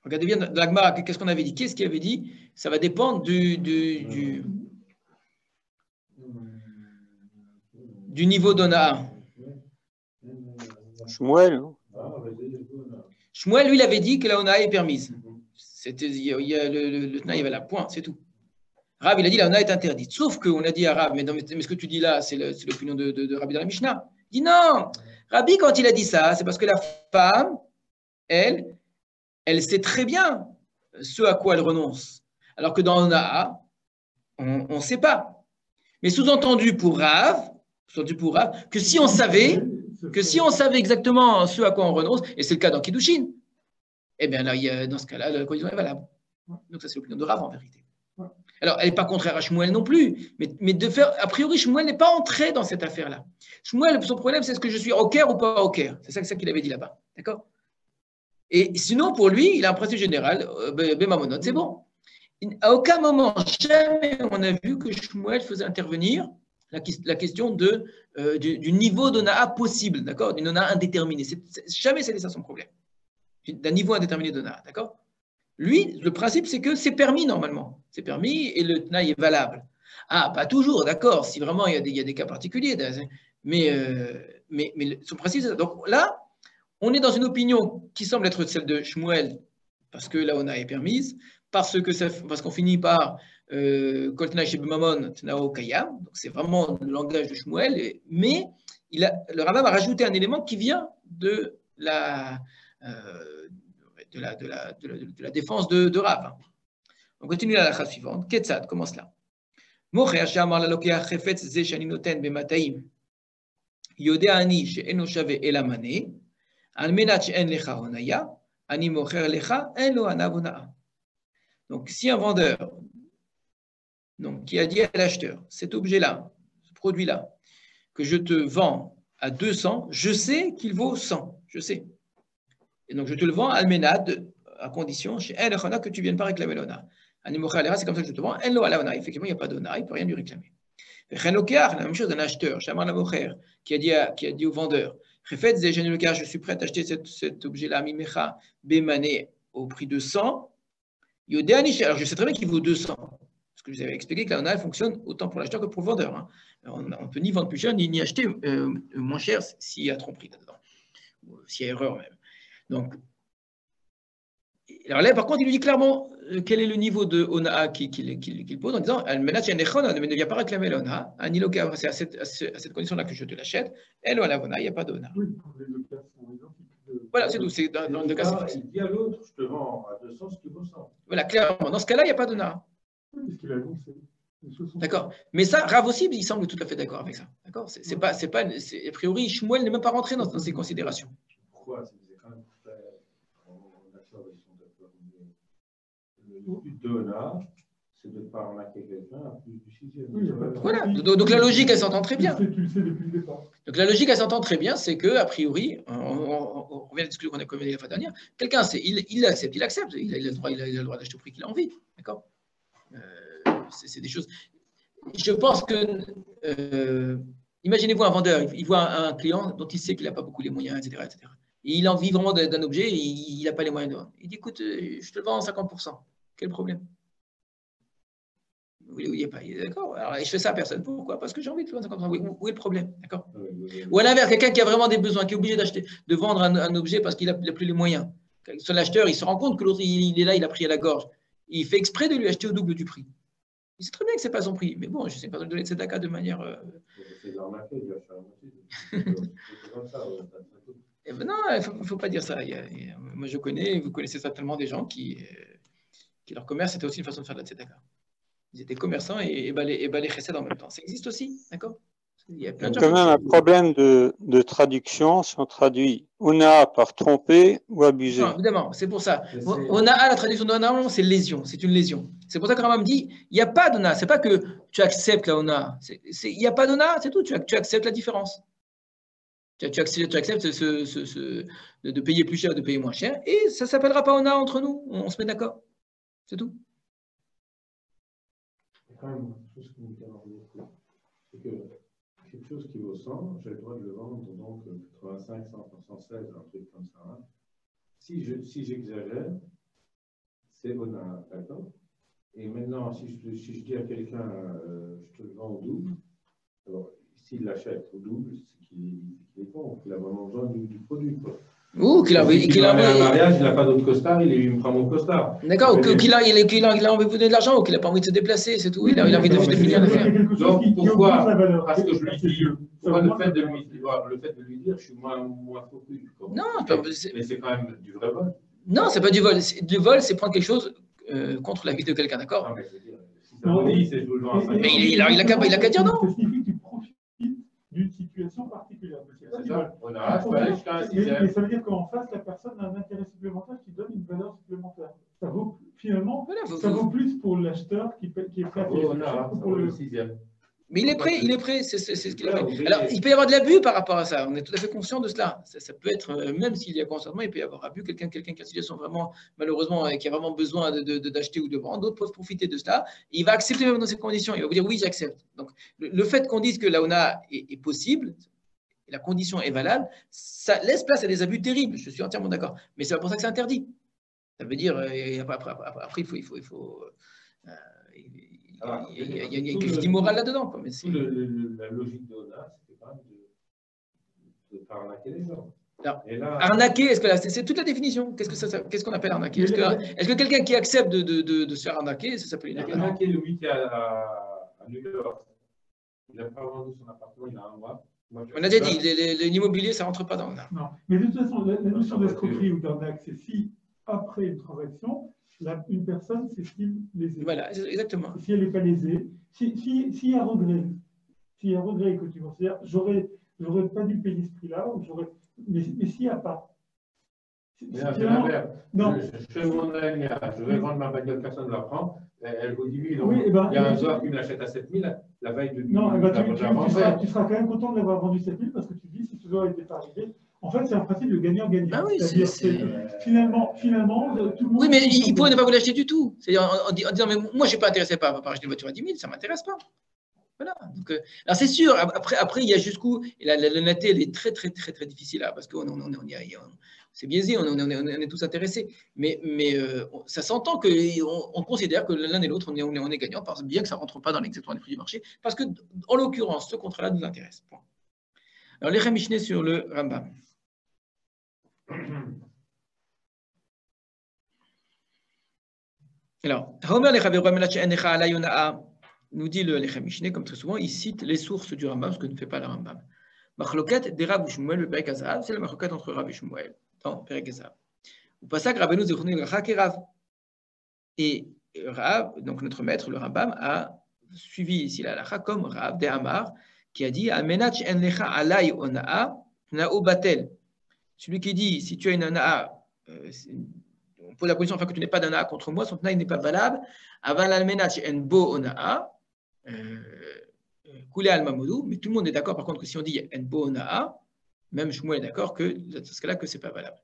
Regardez bien dans la Gemara, qu'est-ce qu'on avait dit? Qu'est-ce qu'il avait dit? Ça va dépendre du niveau d'Onaa. Shmuel. Shmuel, lui, il avait dit que la Onaa est permise. Il y a le Tnaï, il y avait la point, c'est tout. Rav, il a dit la Onaa est interdite. Sauf qu'on a dit à Rav, mais ce que tu dis là, c'est l'opinion de Rabbi dans la Mishnah. Il dit non. Rabbi, quand il a dit ça, c'est parce que la femme, elle sait très bien ce à quoi elle renonce. Alors que dans Onaa, on ne sait pas. Mais sous-entendu pour Rav, que si on savait exactement ce à quoi on renonce, et c'est le cas dans Kiddushin, eh bien là, dans ce cas-là, la condition est valable. Donc ça, c'est l'opinion de Rav en vérité. Alors, elle n'est pas contraire à Shmuel non plus, mais de faire, a priori, Shmuel n'est pas entré dans cette affaire-là. Shmuel, son problème, c'est est-ce que je suis au Caire ou pas au Caire. C'est ça qu'il avait dit là-bas. D'accord? Et sinon, pour lui, il a un principe général, Bemamonot, c'est bon. À aucun moment, jamais on a vu que Shmuel faisait intervenir la question du niveau d'Onaa possible, d'accord? D'une Onaa indéterminée. Jamais c'était ça son problème. D'un niveau indéterminé d'Onaa, d'accord? Lui, le principe, c'est que c'est permis normalement. C'est permis et le Tnaï est valable. Ah, pas toujours, d'accord, si vraiment il y a des cas particuliers. Mais son principe, c'est ça. Donc là, on est dans une opinion qui semble être celle de Shmuel, parce que la Ona est permise, parce qu'on finit par Kol Tnaï chez Bemamon, Tnao Kayam. Donc c'est vraiment le langage de Shmuel. Mais le Rambam a rajouté un élément qui vient de la défense de Rav. On continue la halakha suivante. Ketzad, comment cela? Mocher she'amar lalokeach chefetz ze shani noten b'mataim yodea ani she'eno shave el hamane al menat she'en lecha honaya ani mocher lecha en lo hanav honaa. Donc, si un vendeur qui a dit à l'acheteur, cet objet-là, ce produit-là, que je te vends à 200, je sais qu'il vaut 100, je sais. Et donc, je te le vends à Almenad, à condition, chez El Khana, que tu ne viennes pas réclamer l'Ona. Animocha Alera, c'est comme ça que je te vends. En lo Alana, effectivement, il n'y a pas d'Ona, il ne peut rien lui réclamer. La même chose d'un acheteur, Shamar Lamocher, qui a dit au vendeur, je suis prêt à acheter cet objet-là, Mimecha, Bemane, au prix de 100. Alors, je sais très bien qu'il vaut 200. Parce que je vous avais expliqué que la Ona fonctionne autant pour l'acheteur que pour le vendeur. Hein. On ne peut ni vendre plus cher, ni acheter moins cher s'il y a tromperie là-dedans. S'il y a erreur même. Donc, alors là, par contre, il lui dit clairement quel est le niveau de Onaa qu'il pose en disant ne viens pas réclamer l'Ona, c'est à cette condition-là que je te l'achète, et il n'y a pas d'Ona. Oui, les deux cas sont identiques. Voilà, c'est tout. Dans le cas, c'est facile. Il dit à l'autre, je te vends à 200 ce qui vaut 100. Voilà, clairement. Dans ce cas-là, il n'y a pas d'Ona. Oui, parce qu'il a annoncé. D'accord. Mais ça, Rav aussi, il semble tout à fait d'accord avec ça. D'accord. A priori, Shmuel n'est même pas rentré dans ces considérations. Pourquoi? Le but de Ona, c'est de ne pas arnaquer quelqu'un à plus du sixième. Oui, voilà. Donc la logique, elle s'entend très bien. Tu le sais depuis le départ. Donc la logique, elle s'entend très bien, c'est que a priori, on revient à la discussion qu'on a communiquée la fois dernière, quelqu'un, il accepte. Il a le droit d'acheter au prix qu'il a envie. D'accord. C'est des choses. Je pense que, imaginez-vous un vendeur, il voit un client dont il sait qu'il n'a pas beaucoup les moyens, etc., etc. Et il a envie vraiment d'un objet et il n'a pas les moyens de vendre. Il dit, écoute, je te le vends à 50%. Quel problème? Oui, pas. D'accord. Alors, je fais ça à personne. Pourquoi? Parce que j'ai envie de te vendre à 50%. Où est le problème? D'accord. Ou à l'inverse, quelqu'un qui a vraiment des besoins, qui est obligé de vendre un objet parce qu'il n'a plus les moyens. Son acheteur, il se rend compte que l'autre, il est là, il a pris à la gorge. Il fait exprès de lui acheter au double du prix. Il sait très bien que ce n'est pas son prix, mais bon, je ne sais pas donner de tzedaka de manière. C'est de l'arnaquer, il va faire un motif. C'est comme ça, Eh ben non, il ne faut pas dire ça. Moi, je connais, vous connaissez certainement des gens qui leur commerce était aussi une façon de faire de la tzedaka. Ils étaient commerçants et balaient chesed en même temps. Ça existe aussi, d'accord? Il y a plein de gens quand même un problème de traduction, si on traduit ona par tromper ou abuser. Non, évidemment, c'est pour ça. On a la traduction d'ona, c'est lésion, c'est une lésion. C'est pour ça que Rambam dit, il n'y a pas d'ona. C'est pas que tu acceptes la ona. Il n'y a pas d'ona, c'est tout. Tu acceptes la différence. Tu acceptes de payer plus cher, de payer moins cher, et ça ne s'appellera pas ona entre nous. On se met d'accord. C'est tout. Il y a quand même une chose qui me dérange beaucoup. C'est que quelque chose qui vaut 100, j'ai le droit de le vendre donc 85, 100, 116, un truc comme ça. Hein. Si j'exagère, c'est bona, d'accord? Et maintenant, si je dis à quelqu'un, je te le vends au double, alors s'il l'achète au double, c'est qu'il est con, qu'il a vraiment besoin du produit. Quoi. Ou qu'il a envie. Un mariage, il n'a pas d'autre costard, il me prend mon costard. D'accord, ou qu'il a envie de vous donner de l'argent, ou qu'il n'a pas envie de se déplacer, c'est tout. Il a envie de finir l'affaire. Donc pourquoi? Parce que je lui dis, pourquoi le fait de lui dire, je suis moins focus. Non, mais c'est quand même du vrai vol. Non, c'est pas du vol. Du vol, c'est prendre quelque chose contre la vie de quelqu'un, d'accord? Non, mais je veux dire, si ça me dit, c'est je vous le vends à 50. Mais il a qu'à dire non. Ça signifie que tu profites d'une situation particulière. C'est ça. On a, je peux aller jusqu'à un Mais sixième. ça veut dire qu'en face, la personne a un intérêt supplémentaire qui donne une valeur supplémentaire. Ça vaut, finalement, Voilà, ça vaut plus pour l'acheteur qui est prêt à payer plus cher que pour le sixième. Mais il est prêt, c'est ce qu'il a fait. Alors, il peut y avoir de l'abus par rapport à ça, on est tout à fait conscient de cela. Ça peut être, même s'il y a consentement, il peut y avoir abus. Quelqu'un qui a une situation vraiment, malheureusement, qui a vraiment besoin d'acheter ou de vendre, d'autres peuvent profiter de cela. Et il va accepter même dans ces conditions, il va vous dire oui, j'accepte. Donc, le fait qu'on dise que la ONA est possible, et la condition est valable, ça laisse place à des abus terribles, je suis entièrement d'accord. Mais c'est pour ça que c'est interdit. Ça veut dire, après, il faut il y a quelque chose d'immoral là-dedans. La logique de ONA, c'était quand même de pas arnaquer les gens. Là, arnaquer, c'est toute la définition. Qu'est-ce qu'on appelle arnaquer? Est-ce que quelqu'un qui accepte de se faire arnaquer, ça s'appelle une arnaque? Quelqu'un qui est lui qui est à New York, il n'a pas vendu son appartement, il a un mois. On a déjà dit, l'immobilier, ça ne rentre pas dans l'ONA. Non, mais de toute façon, la notion d'escroquerie ou d'arnaque, c'est si, après une transaction, une personne s'estime lésée. Voilà, exactement. Si elle n'est pas lésée, s'il y a regret, que tu considères, j'aurais pas dû payer ce prix-là, mais s'il n'y a pas. Non. Je fais mon alignage, je vais vendre ma bagnole, personne ne la prend, elle vaut 10 000 euros. Oui, il y a un joueur qui me l'achète à 7 000, la veille de 10 000. Non, tu seras quand même content de l'avoir vendu 7 000 parce que tu dis, si ce joueur n'était pas arrivé, en fait, c'est un principe de gagnant-gagnant. Ah oui, finalement, tout le monde. Oui, mais il pourrait ne pas vous l'acheter du tout. C'est-à-dire en disant, mais moi, je ne suis pas intéressé par acheter une voiture à 10 000, ça ne m'intéresse pas. Voilà. Donc, alors, c'est sûr, après, il y a jusqu'où. L'honnêteté, elle est très, très, très, très difficile là, parce qu'on c'est biaisé, on est tous intéressés. Mais ça s'entend qu'on considère que l'un et l'autre, on est gagnant, bien que ça ne rentre pas dans l'exactement les prix du marché, parce que, en l'occurrence, ce contrat-là nous intéresse. Point. Alors, les Mishneh sur le Rambam. Alors, nous dit le Lechem Mishneh, comme très souvent, il cite les sources du Rambam, ce que ne fait pas le Rambam. Machloket des Rav Shmuel, le Perek Hazav, c'est la machloket entre Rav et Shmuel, dans Perek Hazav. Ou pas ça que Rabbeinu Zechrono Ibracha qui Rav. Et Rav, donc notre maître, le Rambam, a suivi ici la halakha comme Rav de Amar, qui a dit Amenach en lecha alay onaa, nao batel. Celui qui dit si tu as une onaa, on pose la condition afin que tu n'aies pas d'onaa contre moi, son tenai n'est pas valable. Aval almenach en bo onaa, coulé al mamoudou, mais tout le monde est d'accord par contre que si on dit en bo onaa, même Shmuel est d'accord que dans ce cas-là que c'est pas valable.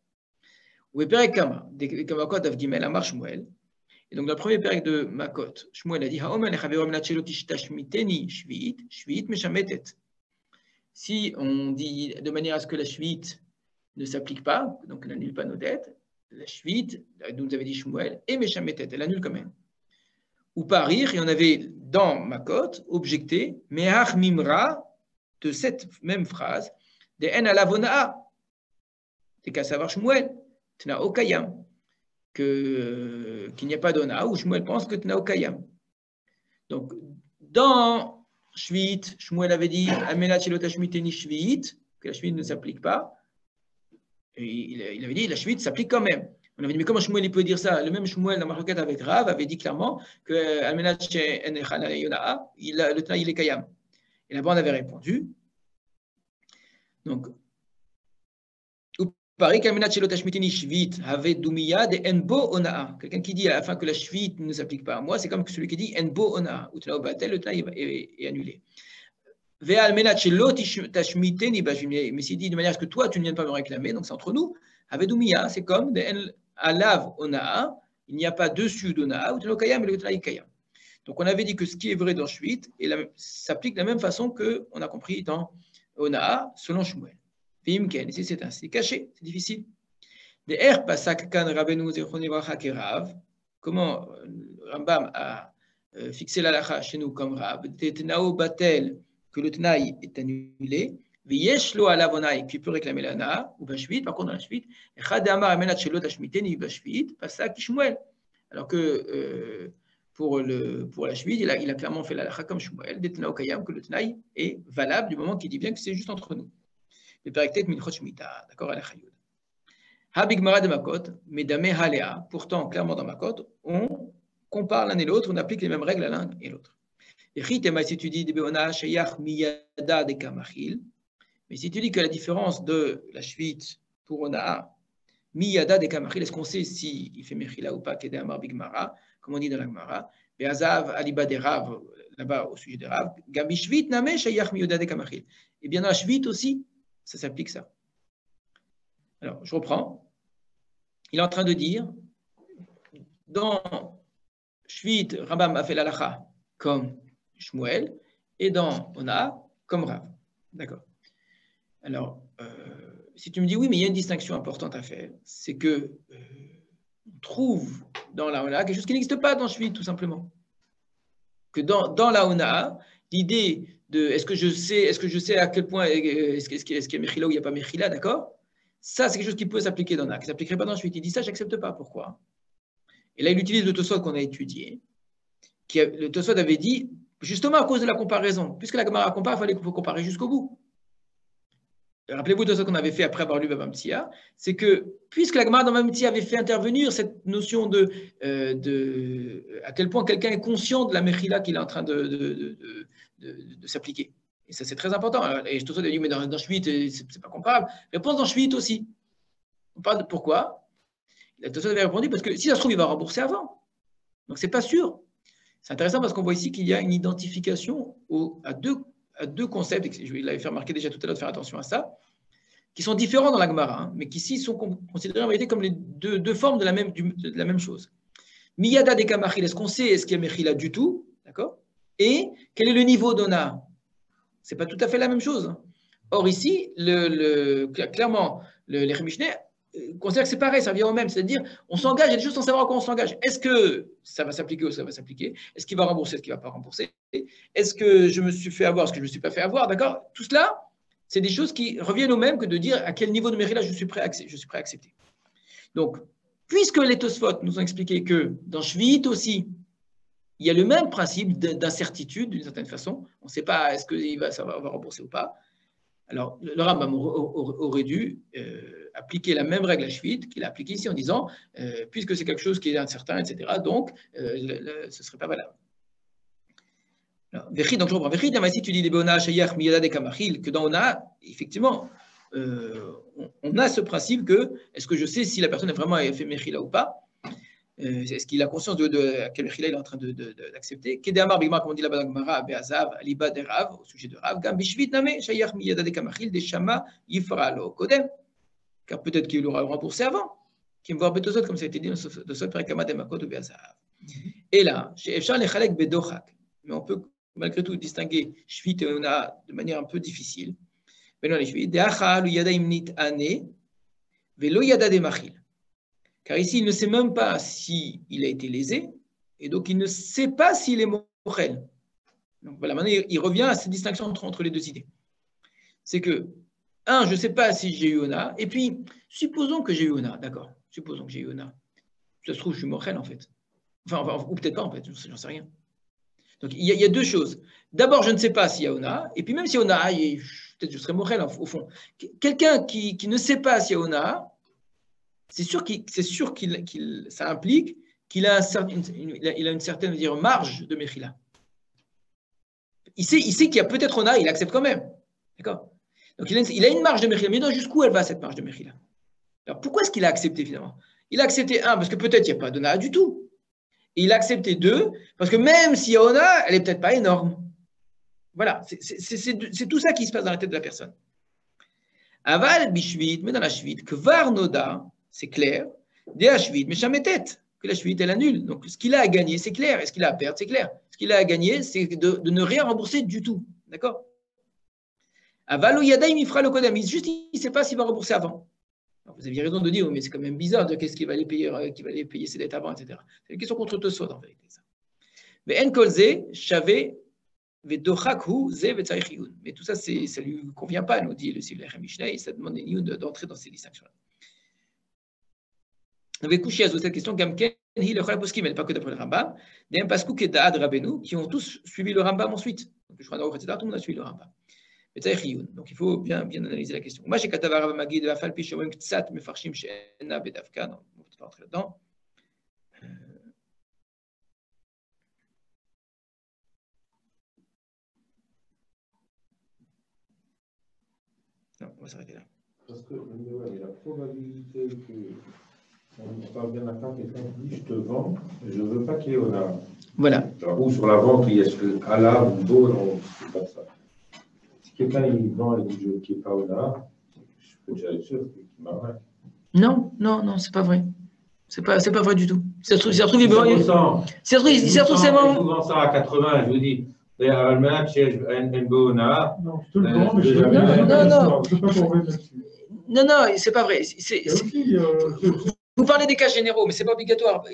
Ou perek kama, des kamakot av gimel amar Shmuel. Et donc, dans le premier période de Makot, Shmuel a dit si on dit de manière à ce que la shvit ne s'applique pas, donc elle n'annule pas nos dettes, la shvit, nous avait dit Shmuel, et meshametet, elle annule quand même. Ou par rire, et on avait dans Makot objecté Me'ach Mimra de cette même phrase, de En alavona, c'est qu'à savoir Shmuel, Tna Okayam. Qu'il n'y a pas d'ona, ou Shmuel pense que Tnao Kayam. Donc, dans Shvit, Shmuel avait dit Amenat Shelot Hashmiteni Shvit, que la Shvit ne s'applique pas. Et il avait dit la Shvit s'applique quand même. On avait dit mais comment Shmuel il peut dire ça? Le même Shmuel dans Marloquet avec Rav avait dit clairement que Amenat She'en Yonaa, le Tanaï il est Kayam. Et là-bas on avait répondu. Donc, pareil qu'Amenat Shelot Hashmiteni Shvit avait Doumiya de Enbo Onaa. Quelqu'un qui dit à la fin que la Shvit ne s'applique pas à moi, c'est comme celui qui dit Enbo Onaa. Ou Tanaï Batel, le Tanaï est annulé. Mais s'il dit de manière à ce que toi, tu ne viennes pas me réclamer, donc c'est entre nous. Avedoumiya, c'est comme alav onaa, il n'y a pas dessus d'onaa, ou tenokayam et le kayam. Donc on avait dit que ce qui est vrai dans Shvit s'applique de la même façon qu'on a compris dans onaa, selon Shmuel. Vimken, ici c'est ainsi, caché, c'est difficile. De er pasak kan rabenu zechoni bracha kerav, comment Rambam a fixé l'alacha chez nous comme Rav, tetnao batel, que le Tnaï est annulé, V'yeshlo alavonai, qui peut réclamer la na, ou Bashvit, par contre dans la Shvit, Echadamar amenat shelot hashmiteni Bashvit, pasak Shmuel. Alors que pour la Shvit, il a clairement fait la lacha comme Shmuel, des Tnao Kayam, que le Tnaï est valable du moment qu'il dit bien que c'est juste entre nous. Le Perektet Minchot Shmita, d'accord, à la Chayud. Habigmara de Makot, Medame Halea, pourtant, clairement dans Makot, on compare l'un et l'autre, on applique les mêmes règles à l'un et l'autre. Mais si tu dis que la différence de la Shvit pour Onaa, Miyada de Kamachil, est-ce qu'on sait s'il fait Mechila ou pas, Kede Amar Bigmara, comme on dit dans la Gemara, Be'azav Aliba de Rav, là-bas au sujet de Rav, Gabi Shvit Name Shayach Miyada de Kamachil. Et bien dans la Shvit aussi, ça s'applique ça. Alors, je reprends. Il est en train de dire, dans Shvit, Rambam a fait l'alacha comme Shmuel, et dans Ona, comme Rav. D'accord. Alors, si tu me dis oui, mais il y a une distinction importante à faire, c'est que on trouve dans la Ona quelque chose qui n'existe pas dans Shvit, tout simplement. Que dans la Ona, l'idée de est-ce que je sais à quel point est-ce qu'il y a Mechila ou il n'y a pas Mechila, d'accord? Ça, c'est quelque chose qui peut s'appliquer dans Ona, qui ne s'appliquerait pas dans Shvit. Il dit ça, je n'accepte pas. Pourquoi? Et là, il utilise le Tosfot qu'on a étudié. Le Tosfot avait dit, justement à cause de la comparaison, puisque la Gemara compare, il fallait qu'on comparer jusqu'au bout. Rappelez-vous de ce qu'on avait fait après avoir lu Baba Metzia, c'est que puisque la Gemara dans Baba Metzia avait fait intervenir cette notion de à quel point quelqu'un est conscient de la Mechila qu'il est en train de s'appliquer. Et ça, c'est très important. Et Tosfot a dit, mais dans Shvit, c'est pas comparable. Réponse dans Shvit aussi. On parle de pourquoi? Tosfot avait répondu parce que si ça se trouve, il va rembourser avant. Donc, c'est pas sûr. C'est intéressant parce qu'on voit ici qu'il y a une identification à deux concepts, et je l'avais fait remarquer déjà tout à l'heure de faire attention à ça, qui sont différents dans la Gemara, mais qui ici sont considérés en réalité comme les deux formes de la même chose. Miyada de Kamachil, est-ce qu'on sait est-ce qu'il y a Mechila du tout, d'accord? Et quel est le niveau d'Ona? C'est pas tout à fait la même chose. Or ici, clairement, les Mishneh considère que c'est pareil, ça vient au même, c'est-à-dire on s'engage, il y a des choses sans savoir à quoi on s'engage. Est-ce que ça va s'appliquer ou ça va s'appliquer? Est-ce qu'il va rembourser, est-ce qu'il ne va pas rembourser? Est-ce que je me suis fait avoir, est-ce que je ne me suis pas fait avoir? D'accord? Tout cela, c'est des choses qui reviennent au même que de dire à quel niveau de Mechila je suis prêt à accepter. Donc, puisque les Tosfot nous ont expliqué que dans Shvit aussi, il y a le même principe d'incertitude d'une certaine façon, on ne sait pas est-ce que ça va rembourser ou pas. Alors, le Rambam aurait dû appliquer la même règle à Shvit qu'il a appliquée ici en disant, puisque c'est quelque chose qui est incertain, etc., donc ce ne serait pas valable. Donc, je reprends. Si tu dis que dans Ona, effectivement, on a ce principe que, est-ce que je sais si la personne a vraiment fait Mechila ou pas? Est-ce qu'il a conscience de quel Mechila il est en train d'accepter? Kedamar Bigmar, comme on dit là-bas dans Gemara, Be'azav, Aliba de Rav, au sujet de Rav, Gam Bishvit Name, Shayach Miyada de Kamachil, de Shama, Yifralo Kodem, car peut-être qu'il aura remboursé avant, qui me voit Betosot, comme ça a été dit dans ce Sot Perekama de Makot ou Be'azav. Et là, chez Efshar Lechalek Bedochak, mais on peut malgré tout distinguer Shvit et Ona de manière un peu difficile. Mais non, les Shvit, Deacha lu Yada Imnit Ane, Velo Yada de Machil. Car ici, il ne sait même pas s'il a été lésé, et donc il ne sait pas s'il est mochel. Donc voilà, maintenant il revient à cette distinction entre les deux idées. C'est que, je ne sais pas si j'ai eu Ona, et puis, supposons que j'ai eu Ona, d'accord, supposons que j'ai eu Ona. Ça se trouve, je suis mochel en fait. Enfin, ou peut-être pas en fait, j'en sais rien. Donc, il y a deux choses. D'abord, je ne sais pas s'il y a Ona, et puis même s'il y a Ona, peut-être je serais Mochel au fond. Quelqu'un qui ne sait pas s'il y a Ona, c'est sûr que ça implique qu'il a, il a une certaine dire, marge de Mechila. Il sait qu'il y a peut-être Ona, il accepte quand même. D'accord? Donc, il a une marge de Mechila, mais jusqu'où elle va cette marge de Mechila? Alors, pourquoi est-ce qu'il a accepté finalement? Il a accepté, un, parce que peut-être il n'y a pas d'Ona du tout. Et il a accepté, deux, parce que même s'il y a Ona, elle n'est peut-être pas énorme. Voilà, c'est tout ça qui se passe dans la tête de la personne. Aval bishvit, mais dans la shvit, que varnoda, c'est clair, de la shvit, mais jamais tête, que la shvit, elle annule. Donc, ce qu'il a à gagner, c'est clair, et ce qu'il a à perdre, c'est clair. Ce qu'il a à gagner, c'est de ne rien rembourser du tout. D'accord? Aval ou yadaim, il fera le kodamis, juste il ne sait pas s'il va rembourser avant. Alors, vous aviez raison de dire, mais c'est quand même bizarre de qu'est-ce qu'il va aller payer ses dettes avant, etc. C'est une question contre Tosfot, en vérité. Ça. Mais en kolze, chavé, mais tout ça, ça ne lui convient pas, nous dit le Sivler Mishnah, et ça demande d'entrer dans ces distinctions-là. On avait couché à cette question, Gamken, il le Poskim, mais pas que d'après le Rambam, des Paskou et Daad Rabbeinu, qui ont tous suivi le Rambam ensuite. Donc, je crois que tout le monde a suivi le Rambam. Donc, il faut bien analyser la question. Moi, j'ai Katava Rav Magi de Afal Pishoim Ktsat, Mefarshim She'ena Bedavka, on ne peut pas entrer là-dedans. Non, on va s'arrêter là. Parce que la probabilité que on parle bien d'accord, quelqu'un dit je te vends, je ne veux pas qu'il y ait Ona. Voilà. Ou sur la vente, il y a ce Allah ou Bo, non, c'est pas ça. Si quelqu'un il vend et dit je ne veux qu'il n'y ait pas Ona, je peux déjà être sûr qu'il m'arrête. Non, c'est pas vrai. C'est pas vrai du tout. Si ça se trouve, c'est vraiment. Je vends ça à 80, je vous dis. Non, c'est pas vrai. Vous parlez des cas généraux, mais c'est pas obligatoire.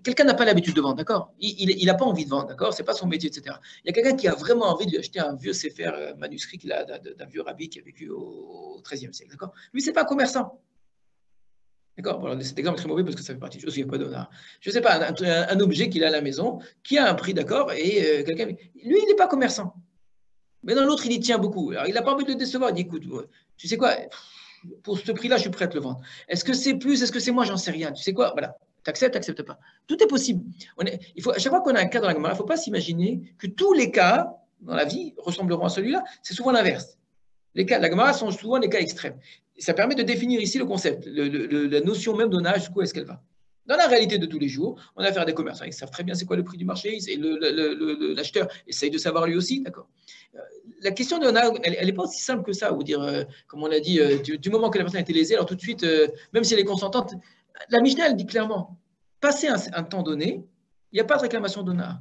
Quelqu'un n'a pas l'habitude de vendre, d'accord? Il n'a pas envie de vendre, d'accord? C'est pas son métier, etc. Il y a quelqu'un qui a vraiment envie de lui acheter un vieux Sefer manuscrit qu'il a d'un vieux rabbi qui a vécu au XIIIe siècle, d'accord? Lui, c'est pas un commerçant. D'accord? Bon, cet exemple est très mauvais parce que ça fait partie des choses où il n'y a pas d'honneur. Je ne sais pas, un objet qu'il a à la maison, qui a un prix, d'accord, et quelqu'un. Lui, il n'est pas commerçant. Mais dans l'autre, il y tient beaucoup. Alors, il n'a pas envie de le décevoir. Il dit écoute, tu sais quoi, pour ce prix-là, je suis prêt à te le vendre. Est-ce que c'est plus, est-ce que c'est moins, j'en sais rien. Tu sais quoi, voilà. Tu acceptes pas. Tout est possible. À chaque fois qu'on a un cas dans la Gemara, il ne faut pas s'imaginer que tous les cas dans la vie ressembleront à celui-là. C'est souvent l'inverse. Les cas de la Gemara sont souvent les cas extrêmes. Et ça permet de définir ici le concept, la notion même d'honneur, jusqu'où est-ce qu'elle va. Dans la réalité de tous les jours, on a affaire à des commerçants. Ils savent très bien c'est quoi le prix du marché. L'acheteur essaye de savoir lui aussi, d'accord. La question de l'honneur, elle n'est pas aussi simple que ça. Ou dire, comme on l'a dit, du moment que la personne a été lésée, alors tout de suite, même si elle est consentante, la Mishnah, elle dit clairement, passé un temps donné, il n'y a pas de réclamation d'honneur.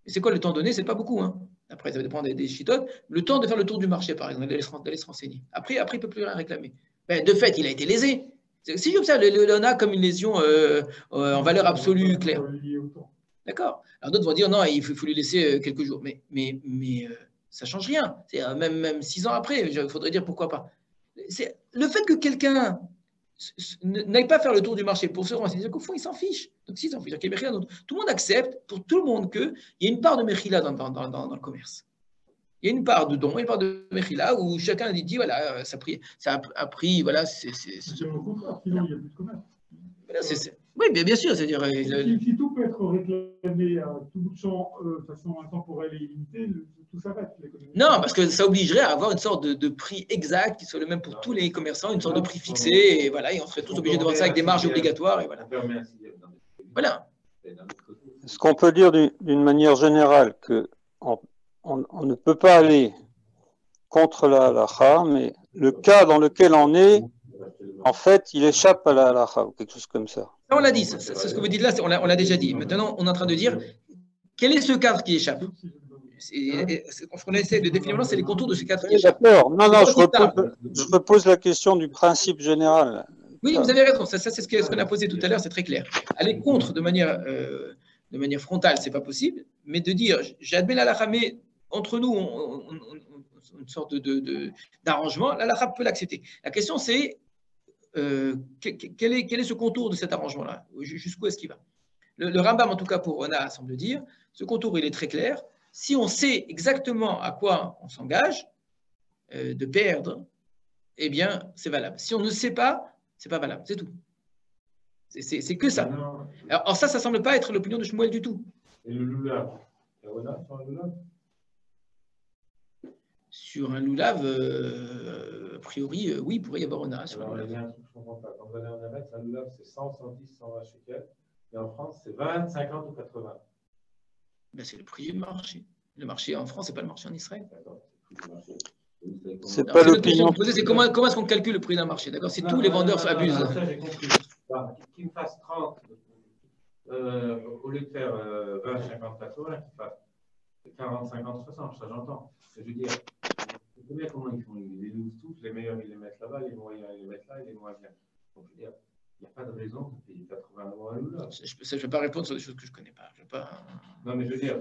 Et c'est quoi le temps donné? C'est pas beaucoup, hein. Après, ça va dépendre des chitotes. Le temps de faire le tour du marché, par exemple, d'aller se renseigner. Après, il ne peut plus rien réclamer. Ben, de fait, il a été lésé. Si j'observe l'ONA comme une lésion en valeur absolue, claire. D'accord. Alors d'autres vont dire non, il faut lui laisser quelques jours. Mais ça ne change rien. Même 6 ans après, il faudrait dire pourquoi pas. C'est le fait que quelqu'un n'aille pas faire le tour du marché pour se renseigner, qu'au fond, il s'en fiche. Donc, s'il s'en fiche, tout le monde accepte, pour tout le monde, qu'il y a une part de Mechila dans le commerce. Il y a une part de don, une part de Mechila, où chacun dit voilà, ça a pris, voilà, c'est au contraire, sinon il n'y a plus de commerce. Voilà, oui, bien sûr, c'est-à-dire. Si tout peut être réclamé à tout bout de champ de façon intemporelle et illimitée, tout s'arrête. Non, parce que ça obligerait à avoir une sorte de prix exact qui soit le même pour tous les commerçants, une sorte de prix fixé, et voilà, et on serait tous obligés de vendre ça avec des marges obligatoires, et voilà. Voilà. Est-ce qu'on peut dire d'une manière générale qu'on ne peut pas aller contre la halakha, mais le cas dans lequel on est, en fait, il échappe à la halakha ou quelque chose comme ça? On l'a dit, c'est ce que vous dites là, on l'a déjà dit. Maintenant, on est en train de dire quel est ce cadre qui échappe. Ce qu'on essaie de définir, c'est les contours de ce cadre qui échappe. D'accord. Non, je repose la question du principe général. Oui, vous avez raison. Ça c'est ce qu'on a posé tout à l'heure, c'est très clair. Aller contre de manière frontale, c'est pas possible, mais de dire, j'admets la halakha, mais entre nous, une sorte d'arrangement, la halakha peut l'accepter. La question, c'est quel est ce contour de cet arrangement-là? Jusqu'où est-ce qu'il va? Le Rambam, en tout cas pour Ona, semble dire, ce contour, il est très clair. Si on sait exactement à quoi on s'engage de perdre, eh bien, c'est valable. Si on ne sait pas, c'est pas valable, c'est tout. C'est que ça. Alors ça ne semble pas être l'opinion de Shmuel du tout. Et le loulav, il y a Ona sur un loulav? Sur un loulav, a priori, oui, il pourrait y avoir Ona sur un Alors, loulav. il y a un truc que je ne comprends pas. Quand vous allez en Amérique, un loulav, c'est 100, 110, 120 shekels. Et en France, c'est 20, 50 ou 80. Ben, c'est le prix du marché. Le marché en France, ce n'est pas le marché en Israël. D'accord, c'est le prix du marché. C'est Alors, pas c'est l'autre question l'opinion. que vous posez, c'est comment est-ce qu'on calcule le prix d'un marché? D'accord, si tous les vendeurs abusent. Ça, j'ai compris. Qu'il me fasse 30, au lieu de faire 20, 50, 80, qu'il fasse 40, 50, 60, ça j'entends. Je veux dire, vous savez comment ils font? Ils les louent tous, les meilleurs, ils les mettent là-bas, les moyens, ils les mettent là, et les moins bien. Donc, je veux dire, il n'y a pas de raison de payer 80 euros à l'oula. Je ne vais pas répondre sur des choses que je ne connais pas. Non, mais je veux dire,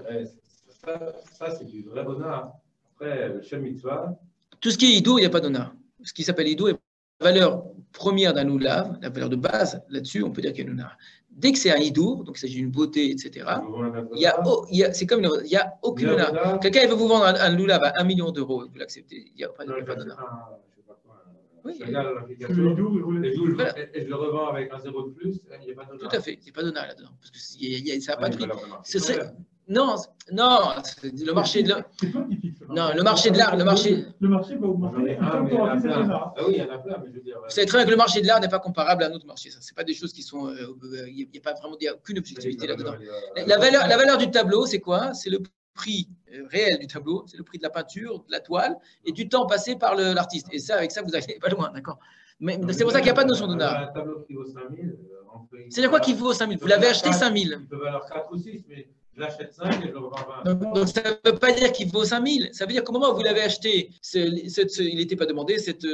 ça c'est du vrai bonheur. Après, le Shem Mitzvah. Tout ce qui est Ido, il n'y a pas d'Ona. Ce qui s'appelle Ido est la valeur première d'un loulav, la valeur de base, là-dessus, on peut dire qu'il y a une Ona. Dès que c'est un Ido, donc il s'agit d'une beauté, etc., c'est comme il n'y a aucune Ona. Quelqu'un veut vous vendre un loulav à 1 million d'euros, vous l'acceptez, il n'y a pas d'Ona. Oui, je regarde l'application et je le revends avec un zéro de plus, il n'y a pas d'Ona. Tout à fait, il n'y a pas d'Ona là-dedans. Parce que ça n'a pas de prix. Non, le marché de l'art. Non, le marché de l'art, le marché va augmenter. Ah oui, il y en a plein, mais je veux dire. Vous savez très bien que le marché de l'art n'est pas comparable à un autre marché. Ce n'est pas des choses qui sont. Il n'y a pas vraiment aucune objectivité là-dedans. La valeur du tableau, c'est quoi? C'est le prix réel du tableau, c'est le prix de la peinture, de la toile et du temps passé par l'artiste. Et ça, avec ça, vous n'allez pas loin, d'accord? Mais c'est pour ça qu'il n'y a pas de notion d'honneur. Un tableau qui vaut 5 000. C'est-à-dire quoi qui vaut 5 000? Vous l'avez acheté 5 000. Il peut valoir 4 ou 6, mais je l'achète 5 et je le revends 20. Donc ça ne veut pas dire qu'il vaut 5 000. Ça veut dire qu'au moment où vous l'avez acheté, il n'était pas demandé, cet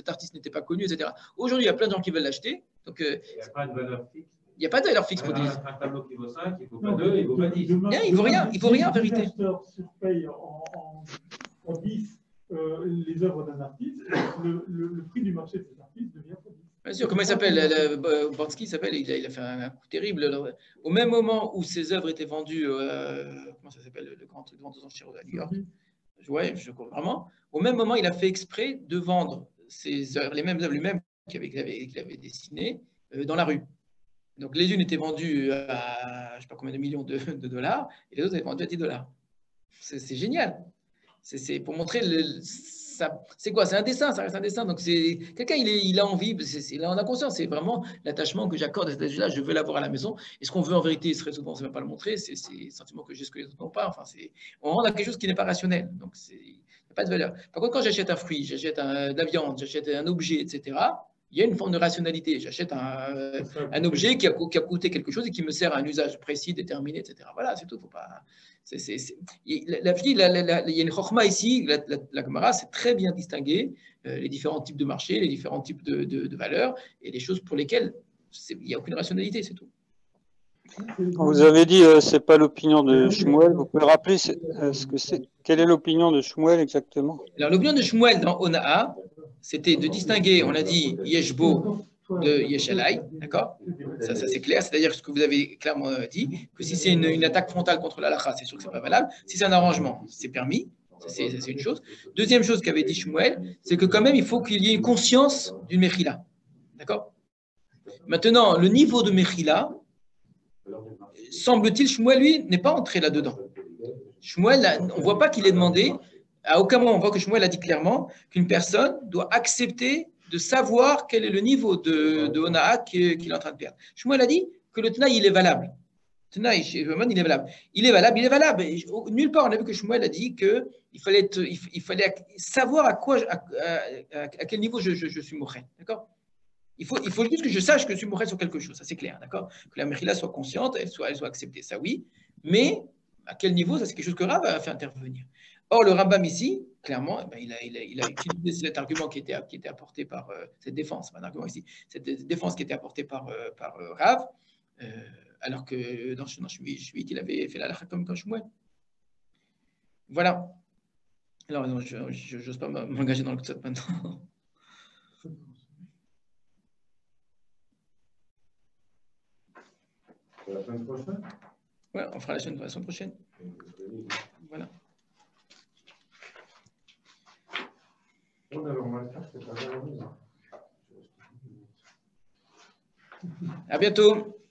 artiste n'était pas connu, etc. Aujourd'hui, il y a plein de gens qui veulent l'acheter. Donc, il n'y a pas de valeur fixe. Il n'y a pas de valeur fixe pour dire. Un tableau qui vaut 5, il ne vaut pas 2, il ne vaut pas 10. Il ne vaut rien, en vérité. Les acheteurs surpayent en 10 les œuvres d'un artiste, le prix du marché de cet artiste devient 10. Bien sûr, comment il s'appelle? Bansky s'appelle, il a fait un coup terrible. Au même moment où ses œuvres étaient vendues, comment ça s'appelle, le grand truc de vente aux enchères à New York? Oui, je crois vraiment. Au même moment, il a fait exprès de vendre ses œuvres, les mêmes œuvres lui-même qu'il avait dessinées, dans la rue. Donc les unes étaient vendues à je ne sais pas combien de millions de dollars, et les autres étaient vendues à 10 $. C'est génial. C'est pour montrer c'est quoi? C'est un dessin, ça reste un dessin. Donc quelqu'un, il a envie, il en a conscience. C'est vraiment l'attachement que j'accorde à cet âge-là. Je veux l'avoir à la maison. Et ce qu'on veut en vérité, très souvent, c'est même pas le montrer. C'est le sentiment que j'ai, ce que les autres n'ont pas. Enfin, on rend à quelque chose qui n'est pas rationnel. Donc il n'y a pas de valeur. Par contre, quand j'achète un fruit, j'achète de la viande, j'achète un objet, etc., il y a une forme de rationalité. J'achète un objet qui a coûté quelque chose et qui me sert à un usage précis, déterminé, etc. Voilà, c'est tout. Faut pas. Il y a une chorma ici. La Gemara sait très bien distinguer les différents types de marchés, les différents types de valeurs et les choses pour lesquelles il n'y a aucune rationalité, c'est tout. Vous avez dit c'est pas l'opinion de Shmuel. Vous pouvez rappeler ce que c'est? Quelle est l'opinion de Shmuel exactement? Alors l'opinion de Shmuel dans Onaa, c'était de distinguer, on a dit Yeshbo de Yeshalai, d'accord? Ça c'est clair, c'est-à-dire ce que vous avez clairement dit, que si c'est une attaque frontale contre l'halakha, c'est sûr que c'est pas valable. Si c'est un arrangement, c'est permis, c'est une chose. Deuxième chose qu'avait dit Shmuel, c'est que quand même il faut qu'il y ait une conscience d'une mechila, d'accord? Maintenant, le niveau de mechila, semble-t-il, Shmuel, lui, n'est pas entré là-dedans. Shmuel, on ne voit pas qu'il ait demandé, à aucun moment on voit que Shmuel a dit clairement qu'une personne doit accepter de savoir quel est le niveau de Onaa qu'il est en train de perdre. Shmuel a dit que le Tnaï, il est valable. Tnaï, il est valable. Il est valable. Et nulle part on a vu que Shmuel a dit qu'il fallait savoir à quel niveau je suis mouré. D'accord? Il faut juste que je sache que je suis mouré sur quelque chose, ça c'est clair, d'accord? Que la Mechila soit consciente, elle soit acceptée, ça oui, mais à quel niveau, ça c'est quelque chose que Rav a fait intervenir. Or, le Rambam ici, clairement, il a utilisé cet argument qui était apporté par cette défense, pas un argument ici, cette défense qui était apportée par Rav, alors que dans Shmuel, il avait fait la halakha comme quand Shmuel. Voilà. Alors, non, je n'ose pas m'engager dans le chat maintenant. La semaine prochaine? Ouais, on fera la semaine prochaine. Voilà. On avait moins le temps, c'est pas grave. À bientôt.